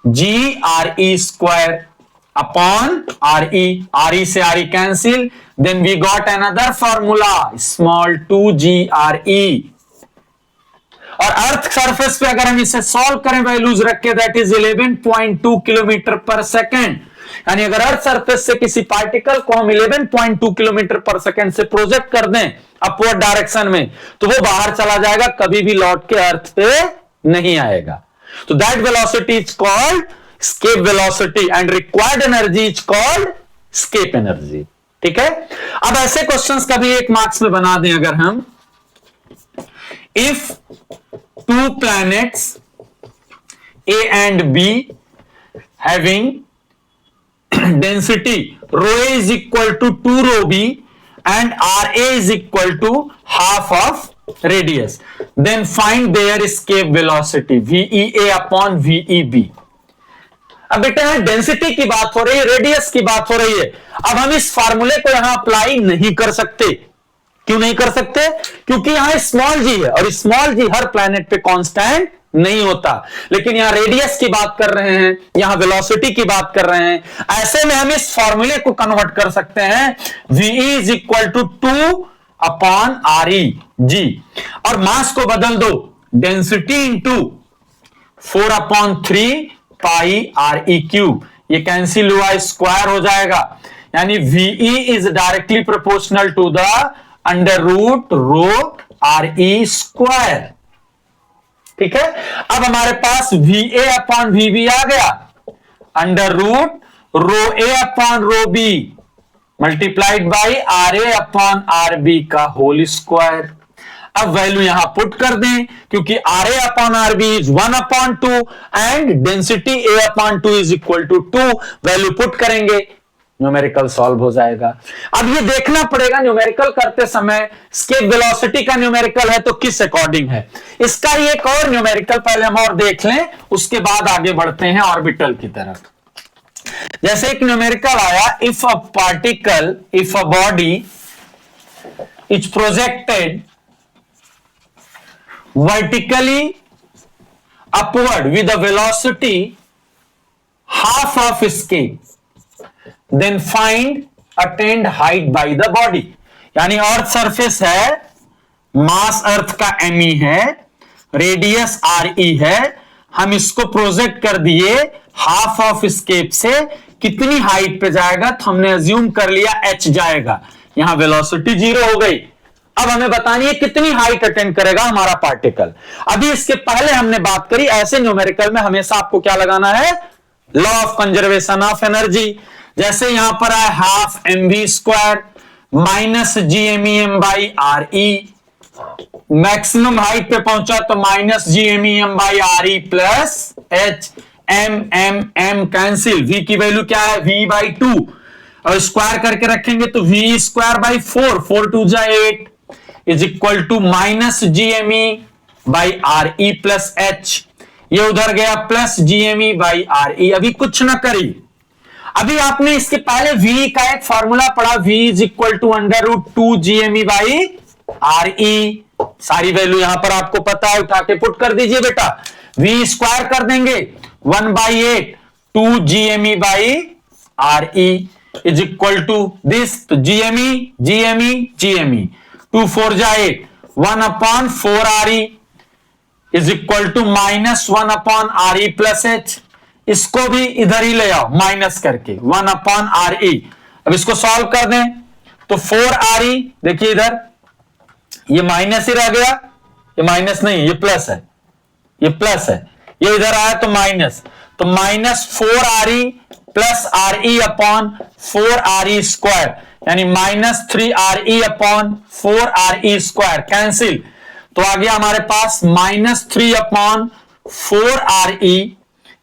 GRE square upon RE से RE cancel, then we got another formula small 2GRE। और अर्थ सरफेस पे अगर हम इसे सॉल्व करें वैल्यूज रख के दैट इज 11.2 किलोमीटर पर सेकेंड, यानी अगर अर्थ सरफेस से किसी पार्टिकल को हम 11.2 किलोमीटर पर सेकेंड से प्रोजेक्ट कर दें अपवर्ड डायरेक्शन में तो वो बाहर चला जाएगा, कभी भी लौट के अर्थ पे नहीं आएगा। तो that velocity is called escape velocity and required energy is called escape energy. ठीक है, अब ऐसे क्वेश्चंस कभी एक मार्क्स में बना दें अगर हम, if two planets A and B having density rho A is equal to 2 rho B and RA is equal to half of radius, then find their escape velocity VEA upon VEB। अब बेटा डेंसिटी की बात हो रही है, रेडियस की बात हो रही है। अब हम इस फार्मूले को यहां अप्लाई नहीं कर सकते। क्यों नहीं कर सकते? क्योंकि यहां स्मॉल जी है और स्मॉल जी हर प्लैनेट पे कांस्टेंट नहीं होता, लेकिन यहां रेडियस की बात कर रहे हैं, यहां वेलोसिटी की बात कर रहे हैं। ऐसे में हम इस फॉर्मूले को कन्वर्ट कर सकते हैं VE is equal to 2 upon RE G, और मास को बदल दो density into 4 upon 3 pi RE cube, ये कैंसिल हुआ स्क्वायर हो जाएगा, यानी VE is directly proportional to the under root rho RE square. ठीक है। अब हमारे पास VA अपॉन VB आ गया, under root rho A upon rho B multiplied by RA upon RB का होल स्क्वायर। अब वैल्यू यहां पुट कर दें, क्योंकि RA upon RB is 1 upon 2 and density A upon 2 is equal to 2। Value put करेंगे, न्यूमेरिकल सॉल्व हो जाएगा। अब ये देखना पड़ेगा न्यूमेरिकल करते समय स्केप वेलोसिटी का न्यूमेरिकल है तो किस अकॉर्डिंग है। इसका ही एक और न्यूमेरिकल पहले हम और देख लें, उसके बाद आगे बढ़ते हैं ऑर्बिटल की तरफ। जैसे एक न्यूमेरिकल आया, if a body is projected vertically upward with a velocity half of escape, then find attained height by the body। यानी अर्थ सरफेस है, मास अर्थ का me है, रेडियस RE है, हम इसको प्रोजेक्ट कर दिए हाफ ऑफ स्केप से, कितनी हाइट पे जाएगा तो हमने अज्यूम कर लिया h जाएगा, यहां वेलोसिटी 0 हो गई। अब हमें बतानी है कितनी हाइट अटेंड करेगा हमारा पार्टिकल। अभी इसके पहले हमने बात करी, ऐसे न्यूमेरिकल में हमेशा आपको क्या लगाना है, law of conservation of energy. जैसे यहां पर है half mv square minus GMEM by RE, maximum height पे पहुंचा तो minus GMEM by RE plus h, m cancel, v की वैल्यू क्या है v बाई 2, और स्क्वायर करके रखेंगे तो v स्क्वायर बाई 4 2 जा 8 is equal to minus GME by RE plus h, ये उधर गया प्लस GME बाई RE। अभी कुछ ना करी, अभी आपने इसके पहले v का एक फॉर्मूला पढ़ा, v is equal to under root 2 GME by RE। सारी वैल्यू यहां पर आपको पता है, उठा के पुट कर दीजिए बेटा, v स्क्वायर कर देंगे 1 by 8 2 GME by RE is equal to this, तो GME 2 4 जा 8 1 upon 4 RE is equal to minus 1 upon RE plus h। इसको भी इधर ही ले आओ माइनस करके 1 अपॉन RE। अब इसको सॉल्व कर दें तो 4 RE, देखिए इधर ये माइनस ही रह गया, ये माइनस नहीं ये प्लस है, ये प्लस है, ये इधर आया तो माइनस, तो minus 4 RE plus RE upon 4 RE square, यानी minus 3 RE upon 4 RE square cancel, तो आ गया हमारे पास minus 3 upon 4 RE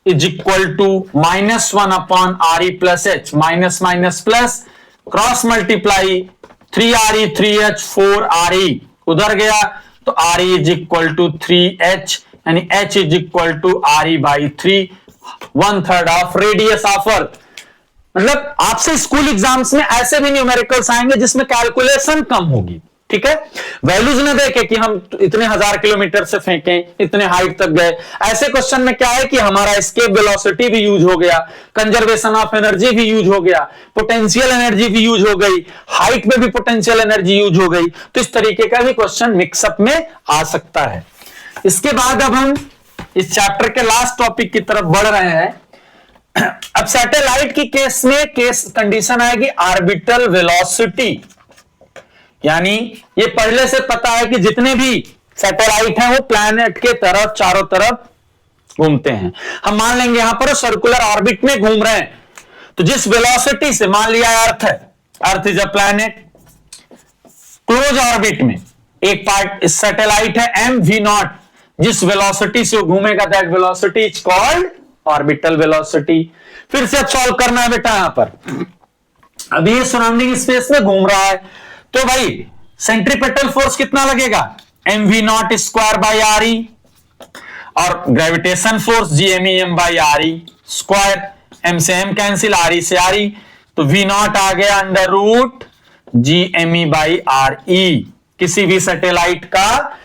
is equal to minus 1 upon RE plus h, minus minus plus cross multiply 3 RE 3h 4 RE उधर गया तो RE is equal to 3h, यानी h is equal to RE by 3, 1/3 of radius of earth. मतलब आपसे स्कूल एग्जाम्स में ऐसे भी न्यूमेरिकल्स आएंगे जिसमें कैलकुलेशन कम होगी, ठीक है, वैल्यूज न देखे कि हम इतने 1000 किलोमीटर से फेंकें, इतने हाइट तक गए। ऐसे क्वेश्चन में क्या है कि हमारा एस्केप वेलोसिटी भी यूज हो गया, कंजर्वेशन ऑफ एनर्जी भी यूज हो गया, पोटेंशियल एनर्जी भी यूज हो गई, हाइट में भी पोटेंशियल एनर्जी यूज हो गई, तो इस तरीके का भी क्वेश्चन मिक्सअप में आ सकता है। इसके बाद अब हम इस चैप्टर के लास्ट टॉपिक की तरफ बढ़ रहे हैं। अब सैटेलाइट की केस में केस कंडीशन आएगी ऑर्बिटल वेलोसिटी, यानी ये पहले से पता है कि जितने भी सैटेलाइट हैं वो प्लैनेट के तरफ चारों तरफ घूमते हैं। हम मान लेंगे यहां पर सर्कुलर ऑर्बिट में घूम रहे हैं, तो जिस वेलोसिटी से, मान लिया अर्थ है, earth is a planet, close orbit में एक पार्ट सैटेलाइट है mv0, जिस वेलोसिटी से वो घूमेगा that velocity is called orbital velocity. फिर से सॉल्व करना है बेटा, यहां पर अभी ये सराउंडिंग स्पेस में घूम रहा है, तो भाई सेंट्रीपेटल फोर्स कितना लगेगा, mv0 स्क्वायर बाई RE, और gravitation force GMEM by RE square, m से m कैंसिल, RE से RE, तो v0 आ गया under root GME by RE। किसी भी सैटेलाइट का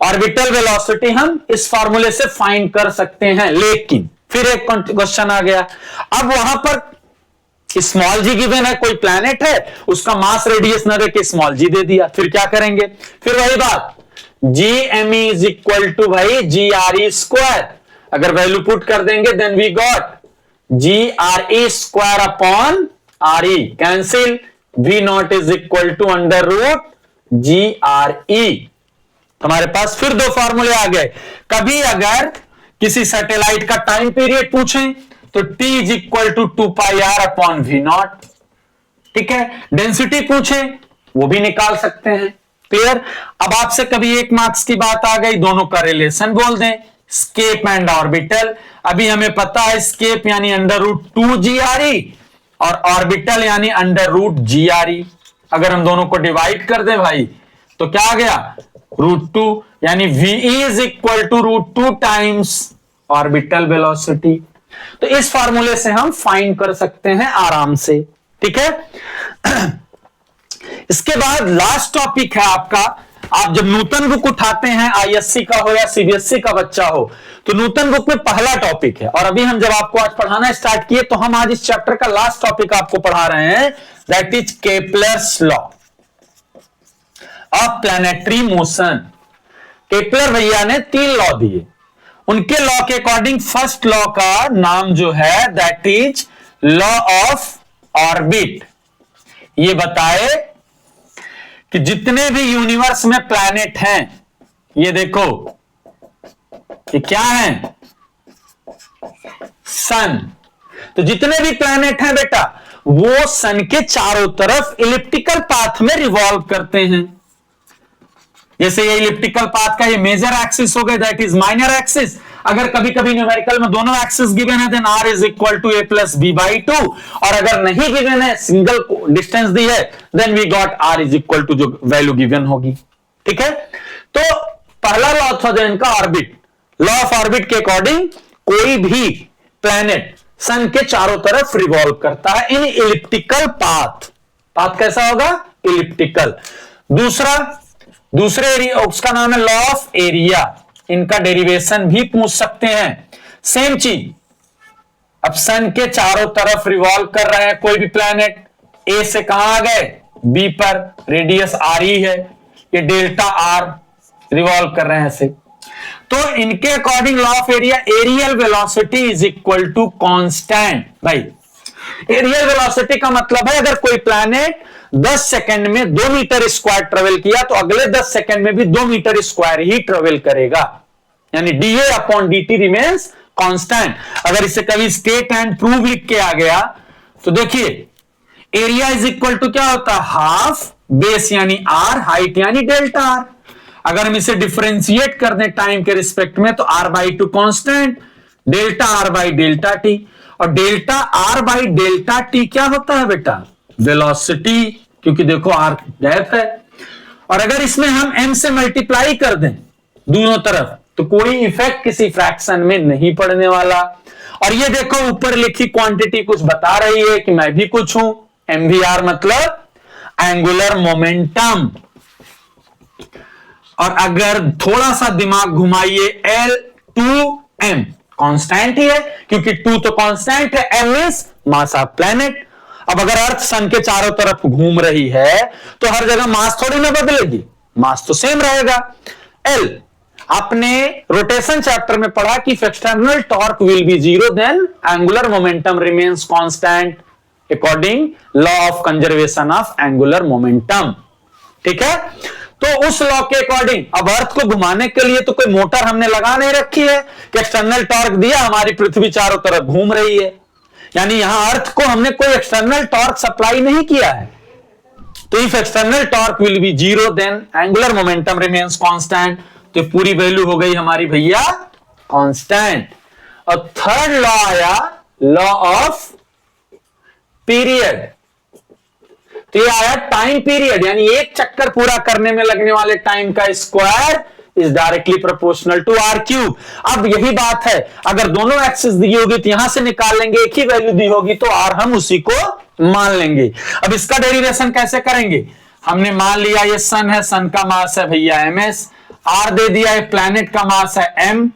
ऑर्बिटल वेलोसिटी हम इस फॉर्मूले से फाइंड कर सकते हैं। लेकिन फिर एक क्वेश्चन आ गया, अब वहां पर स्मॉल जी गिवन है, कोई प्लैनेट है, उसका मास रेडियस न देके स्मॉल जी दे दिया, फिर क्या करेंगे, फिर वही बात GME इज इक्वल टू भाई GRE स्क्वायर, अगर वैल्यू पुट कर देंगे then we got GRE square upon RE cancel, V0 is equal to under root GRE, तो हमारे पास फिर दो फॉर्मूले आ गए। कभी अगर किसी सैटेलाइट का टाइम पीरियड पूछें तो T is equal to 2πr/v0। ठीक है, डेंसिटी पूछे वो भी निकाल सकते हैं। क्लियर। अब आपसे कभी 1 मार्क्स की बात आ गई, दोनों का रिलेशन बोल दें, स्केप एंड ऑर्बिटल। अभी हमें पता है स्केप यानी √2GRE और ऑर्बिटल यानी √GRE। अगर हम दोनों को डिवाइड कर दें भाई तो क्या आ गया, √2, यानी VE is equal to √2 times orbital velocity. तो इस फार्मूले से हम फाइंड कर सकते हैं आराम से। ठीक है। इसके बाद लास्ट टॉपिक है आपका, आप जब नूतन बुक उठाते हैं, ISC का हो या CBSE का बच्चा हो, तो नूतन बुक में पहला टॉपिक है। और अभी हम जब आपको आज पढ़ाना स्टार्ट किए तो हम आज इस चैप्टर का लास्ट टॉपिक आपको पढ़ा रहे हैं, that is Kepler's law of planetary motion. Kepler भैया ने 3 लॉ दिए, उनके लॉ के अकॉर्डिंग फर्स्ट लॉ का नाम जो है that is law of orbit. ये बताए कि जितने भी यूनिवर्स में प्लैनेट हैं, ये देखो ये क्या है, सन। तो जितने भी प्लैनेट हैं बेटा वो सन के चारों तरफ इलिप्टिकल पाथ में रिवॉल्व करते हैं। जैसे ये इलिप्टिकल पाथ का ये मेजर एक्सिस हो गया, दैट इज माइनर एक्सिस। अगर कभी कभी न्यूमेरिकल में दोनों एक्सिस गिवन है then r is equal to a+b/2, और अगर नहीं गिवन है, सिंगल डिस्टेंस दी है, then we got r is equal to जो वैल्यू गिवन होगी। ठीक है, तो पहला लॉ था जो इनका ऑर्बिट, लॉ ऑफ ऑर्बिट के अकॉर्डिंग कोई भी प्लैनेट सन के चारों तरफ रिवॉल्व करता है इन इलिप्टिकल पाथ। पाथ कैसा होगा, इलिप्टिकल। दूसरे एरिया उसका नाम है लॉ ऑफ एरिया, इनका डेरिवेशन भी पूछ सकते हैं। सेम चीज, अब सन के चारों तरफ रिवॉल्व कर रहे हैं कोई भी प्लैनेट, ए से कहां आ गए, बी पर, रेडियस r ही है, ये डेल्टा r रिवॉल्व कर रहे हैं ऐसे। तो इनके according law of area, aerial velocity is equal to constant. भाई एरियल वेलोसिटी का मतलब है अगर कोई प्लैनेट 10 सेकंड में 2 मीटर स्क्वायर ट्रेवल किया तो अगले 10 सेकंड में भी 2 मीटर स्क्वायर ही ट्रेवल करेगा, यानी dA/dt रिमेन्स कांस्टेंट। अगर इसे कभी स्टेट एंड प्रूव लिख के आ गया तो देखिए एरिया इज इक्वल टू क्या होता है, हाफ बेस यानी r, हाइट यानी डेल्टा r। अगर हम इसे डिफरेंशिएट कर दें टाइम के रिस्पेक्ट में तो r/2 कांस्टेंट, डेल्टा r/Δt। और डेल्टा r/Δt क्या होता है बेटा, वेलोसिटी, क्योंकि देखो r गैप है। और अगर इसमें हम m से मल्टीप्लाई कर दें दोनों तरफ तो कोई इफेक्ट किसी फ्रैक्शन में नहीं पड़ने वाला। और ये देखो ऊपर लिखी क्वांटिटी कुछ बता रही है कि मैं भी कुछ हूं, mvr मतलब एंगुलर मोमेंटम। और अगर थोड़ा सा दिमाग घुमाइए, L2m कांस्टेंट ही है क्योंकि 2 तो कांस्टेंट है, m is mass of planet. अब अगर अर्थ सन के चारों तरफ घूम रही है तो हर जगह मास थोड़ी ना बदलेगी, मास तो सेम रहेगा। L आपने रोटेशन चैप्टर में पढ़ा कि external torque will be 0 then angular momentum remains constant according law of conservation of angular momentum. ठीक है, तो उस लॉ के अकॉर्डिंग अब अर्थ को घुमाने के लिए तो कोई मोटर हमने लगा नहीं रखी है कि एक्सटर्नल टॉर्क दिया, हमारी पृथ्वी चारों तरफ घूम रही है, यानी यहां अर्थ को हमने कोई एक्सटर्नल टॉर्क सप्लाई नहीं किया है। तो if external torque will be 0 then angular momentum remains constant, तो पूरी वैल्यू हो गई हमारी भैया कांस्टेंट। और थर्ड लॉ आया लॉ ऑफ पीरियड, तो ये आया टाइम पीरियड, यानी एक चक्कर पूरा करने में लगने वाले टाइम का square is directly proportional to r³। अब यही बात है, अगर दोनों एक्सिस दी होगी तो यहां से निकाल लेंगे, एक ही वैल्यू दी होगी तो r हम उसी को मान लेंगे। अब इसका डेरिवेशन कैसे करेंगे, हमने मान लिया ये सन है, सन का मास है भैया ms, r दे दिया, प्लैनेट का मास है m,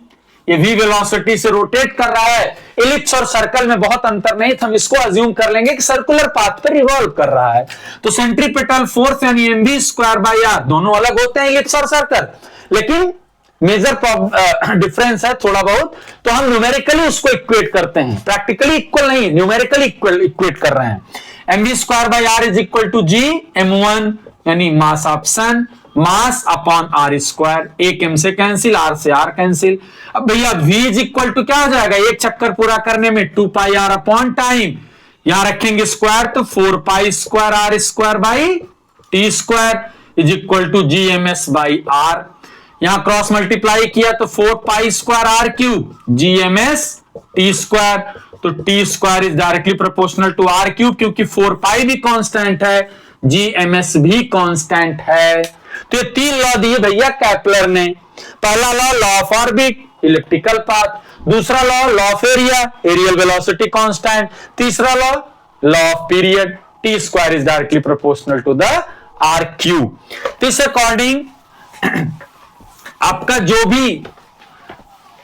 ये v वेलोसिटी से रोटेट कर रहा है। इलिप्स और सर्कल में बहुत अंतर नहीं, तो हम इसको अज्यूम कर लेंगे कि सर्कुलर पाथ पर रिवॉल्व कर रहा है। तो सेंट्रीपिटल फोर्स यानी mv²/r दोनों अलग होते हैं इलिप्स और सर्कल, लेकिन मेजर डिफरेंस है थोड़ा बहुत, तो हम न्यूमेरिकली उसको इक्वेट करते हैं, प्रैक्टिकली इक्वल नहीं, न्यूमेरिकली इक्वेट कर रहे हैं। mv²/r is equal to g m1 यानी mass of sun mass upon R square, एक m से कैंसिल, r से r कैंसिल। अब भैया v इज इक्वल टू क्या हो जाएगा, एक चक्कर पूरा करने में 2 पाई r अपॉन टाइम, यहां रखेंगे स्क्वायर तो 4 pi square r square by T square is equal to G M S by R. यहां क्रॉस मल्टीप्लाई किया तो 4 pi square R cube G M S T square, तो T square is directly proportional to R cube, क्योंकि 4 पाई भी कांस्टेंट है, जी एम एस भी कांस्टेंट है। तो ये 3 लॉ दिए भैया कैपलर ने। पहला law of orbit, electrical path, दूसरा law of area, aerial velocity constant, तीसरा law of period, T square is directly proportional to the R cube. तो इस अकॉर्डिंग आपका जो भी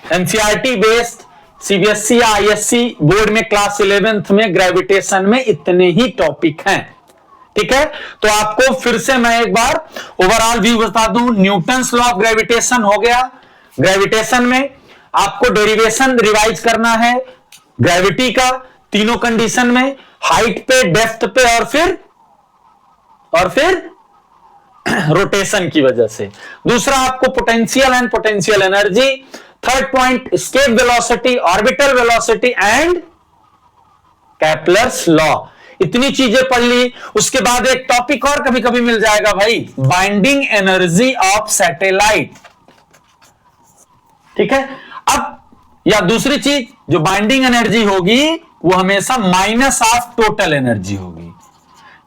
एनसीईआरटी बेस्ड सीबीएसई या आईएससी बोर्ड में क्लास 11th में ग्रेविटेशन में इतने ही टॉपिक हैं, ठीक है। तो आपको फिर से मैं एक बार ओवरऑल व्यू बता दूं, न्यूटन्स लॉ ऑफ ग्रेविटेशन हो गया। ग्रेविटेशन में आपको डेरिवेशन रिवाइज करना है ग्रेविटी का, तीनों कंडीशन में, हाइट पे, डेप्थ पे और फिर रोटेशन की वजह से। दूसरा आपको potential and potential energy. Third point escape velocity, orbital velocity and Kepler's law. इतनी चीजें पढ़ ली। उसके बाद एक टॉपिक और कभी कभी मिल जाएगा भाई, बाइंडिंग एनर्जी ऑफ सैटेलाइट, ठीक है। अब या दूसरी चीज जो बाइंडिंग एनर्जी होगी वो हमेशा माइनस ऑफ टोटल एनर्जी होगी।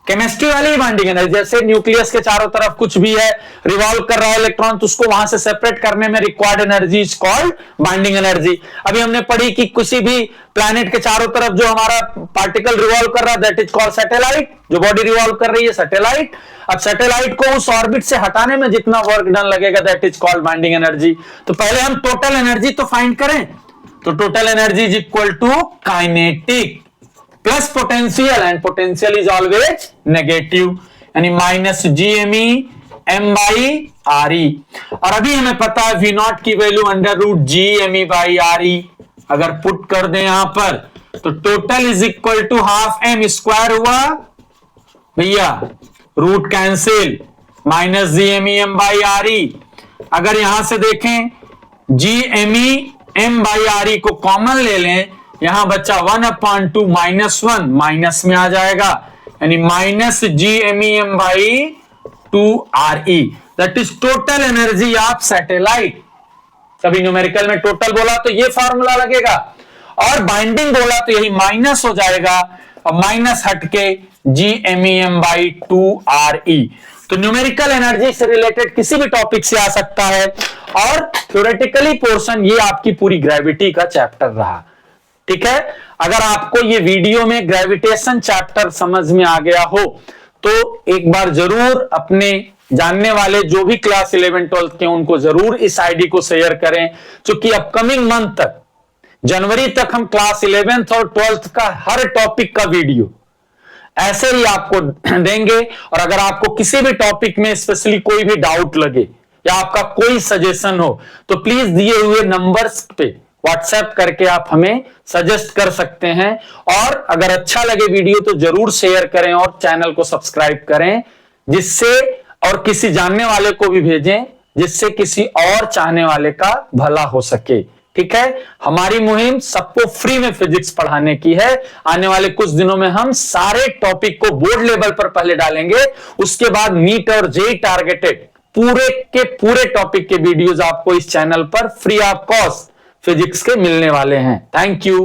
केमिस्ट्री वाली बाइंडिंग एनर्जी, जैसे न्यूक्लियस के चारों तरफ कुछ भी है, रिवॉल्व कर रहा है इलेक्ट्रॉन, तो उसको वहां से सेपरेट करने में required energy is called binding energy. अभी हमने पढ़ी कि किसी भी प्लैनेट के चारों तरफ जो हमारा पार्टिकल रिवॉल्व कर रहा है दैट इज कॉल्ड सैटेलाइट, जो बॉडी रिवॉल्व कर रही है सैटेलाइट। अब सैटेलाइट को उस ऑर्बिट से हटाने में जितना वर्क डन लगेगा that is called binding energy. तो पहले हम टोटल एनर्जी तो फाइंड करें, तो total energy is equal to kinetic plus potential, and potential is always negative, यानी minus G M E M by R E. और अभी हमें पता है वी नॉट की value under root G M E by R E. अगर पुट कर दें यहां पर तो total is equal to half M square हुआ भैया, root cancel, minus G M E M by R E. अगर यहां से देखें G M E M by R E को कॉमन ले लें, यहां बच्चा 1/2 -1 माइनस में आ जाएगा, यानी minus G M E M by 2 R E, that is total energy of satellite. कभी न्यूमेरिकल में टोटल बोला तो ये फार्मूला लगेगा, और बाइंडिंग बोला तो यही माइनस हो जाएगा, और माइनस हटके G M E M by 2 R E. तो न्यूमेरिकल एनर्जी से रिलेटेड किसी भी टॉपिक से आ सकता है, और थ्योरेटिकली पोर्शन ये आपकी पूरी ग्रेविटी का चैप्टर रहा, ठीक है। अगर आपको ये वीडियो में ग्रेविटेशन चैप्टर समझ में आ गया हो तो एक बार जरूर अपने जानने वाले जो भी क्लास 11-12 के उनको जरूर इस आईडी को शेयर करें, क्योंकि अपकमिंग मंथ तक, जनवरी तक हम क्लास 11th और 12th का हर टॉपिक का वीडियो ऐसे ही आपको देंगे। और अगर आपको किसी भी टॉपिक में स्पेशली कोई भी डाउट लगे या आपका कोई सजेशन हो तो प्लीज दिए हुए नंबर्स पे व्हाट्सएप करके आप हमें सजेस्ट कर सकते हैं। और अगर अच्छा लगे वीडियो तो जरूर शेयर करें और चैनल को सब्सक्राइब करें, जिससे और किसी जानने वाले को भी भेजें, जिससे किसी और चाहने वाले का भला हो सके, ठीक है। हमारी मुहिम सबको फ्री में फिजिक्स पढ़ाने की है। आने वाले कुछ दिनों में हम सारे टॉपिक को बोर्ड लेवल पर पहले डालेंगे, उसके बाद नीट और जेईई टारगेटेड पूरे के पूरे टॉपिक के वीडियोस आपको इस चैनल पर फ्री ऑफ कॉस्ट फिजिक्स के मिलने वाले हैं। Thank you.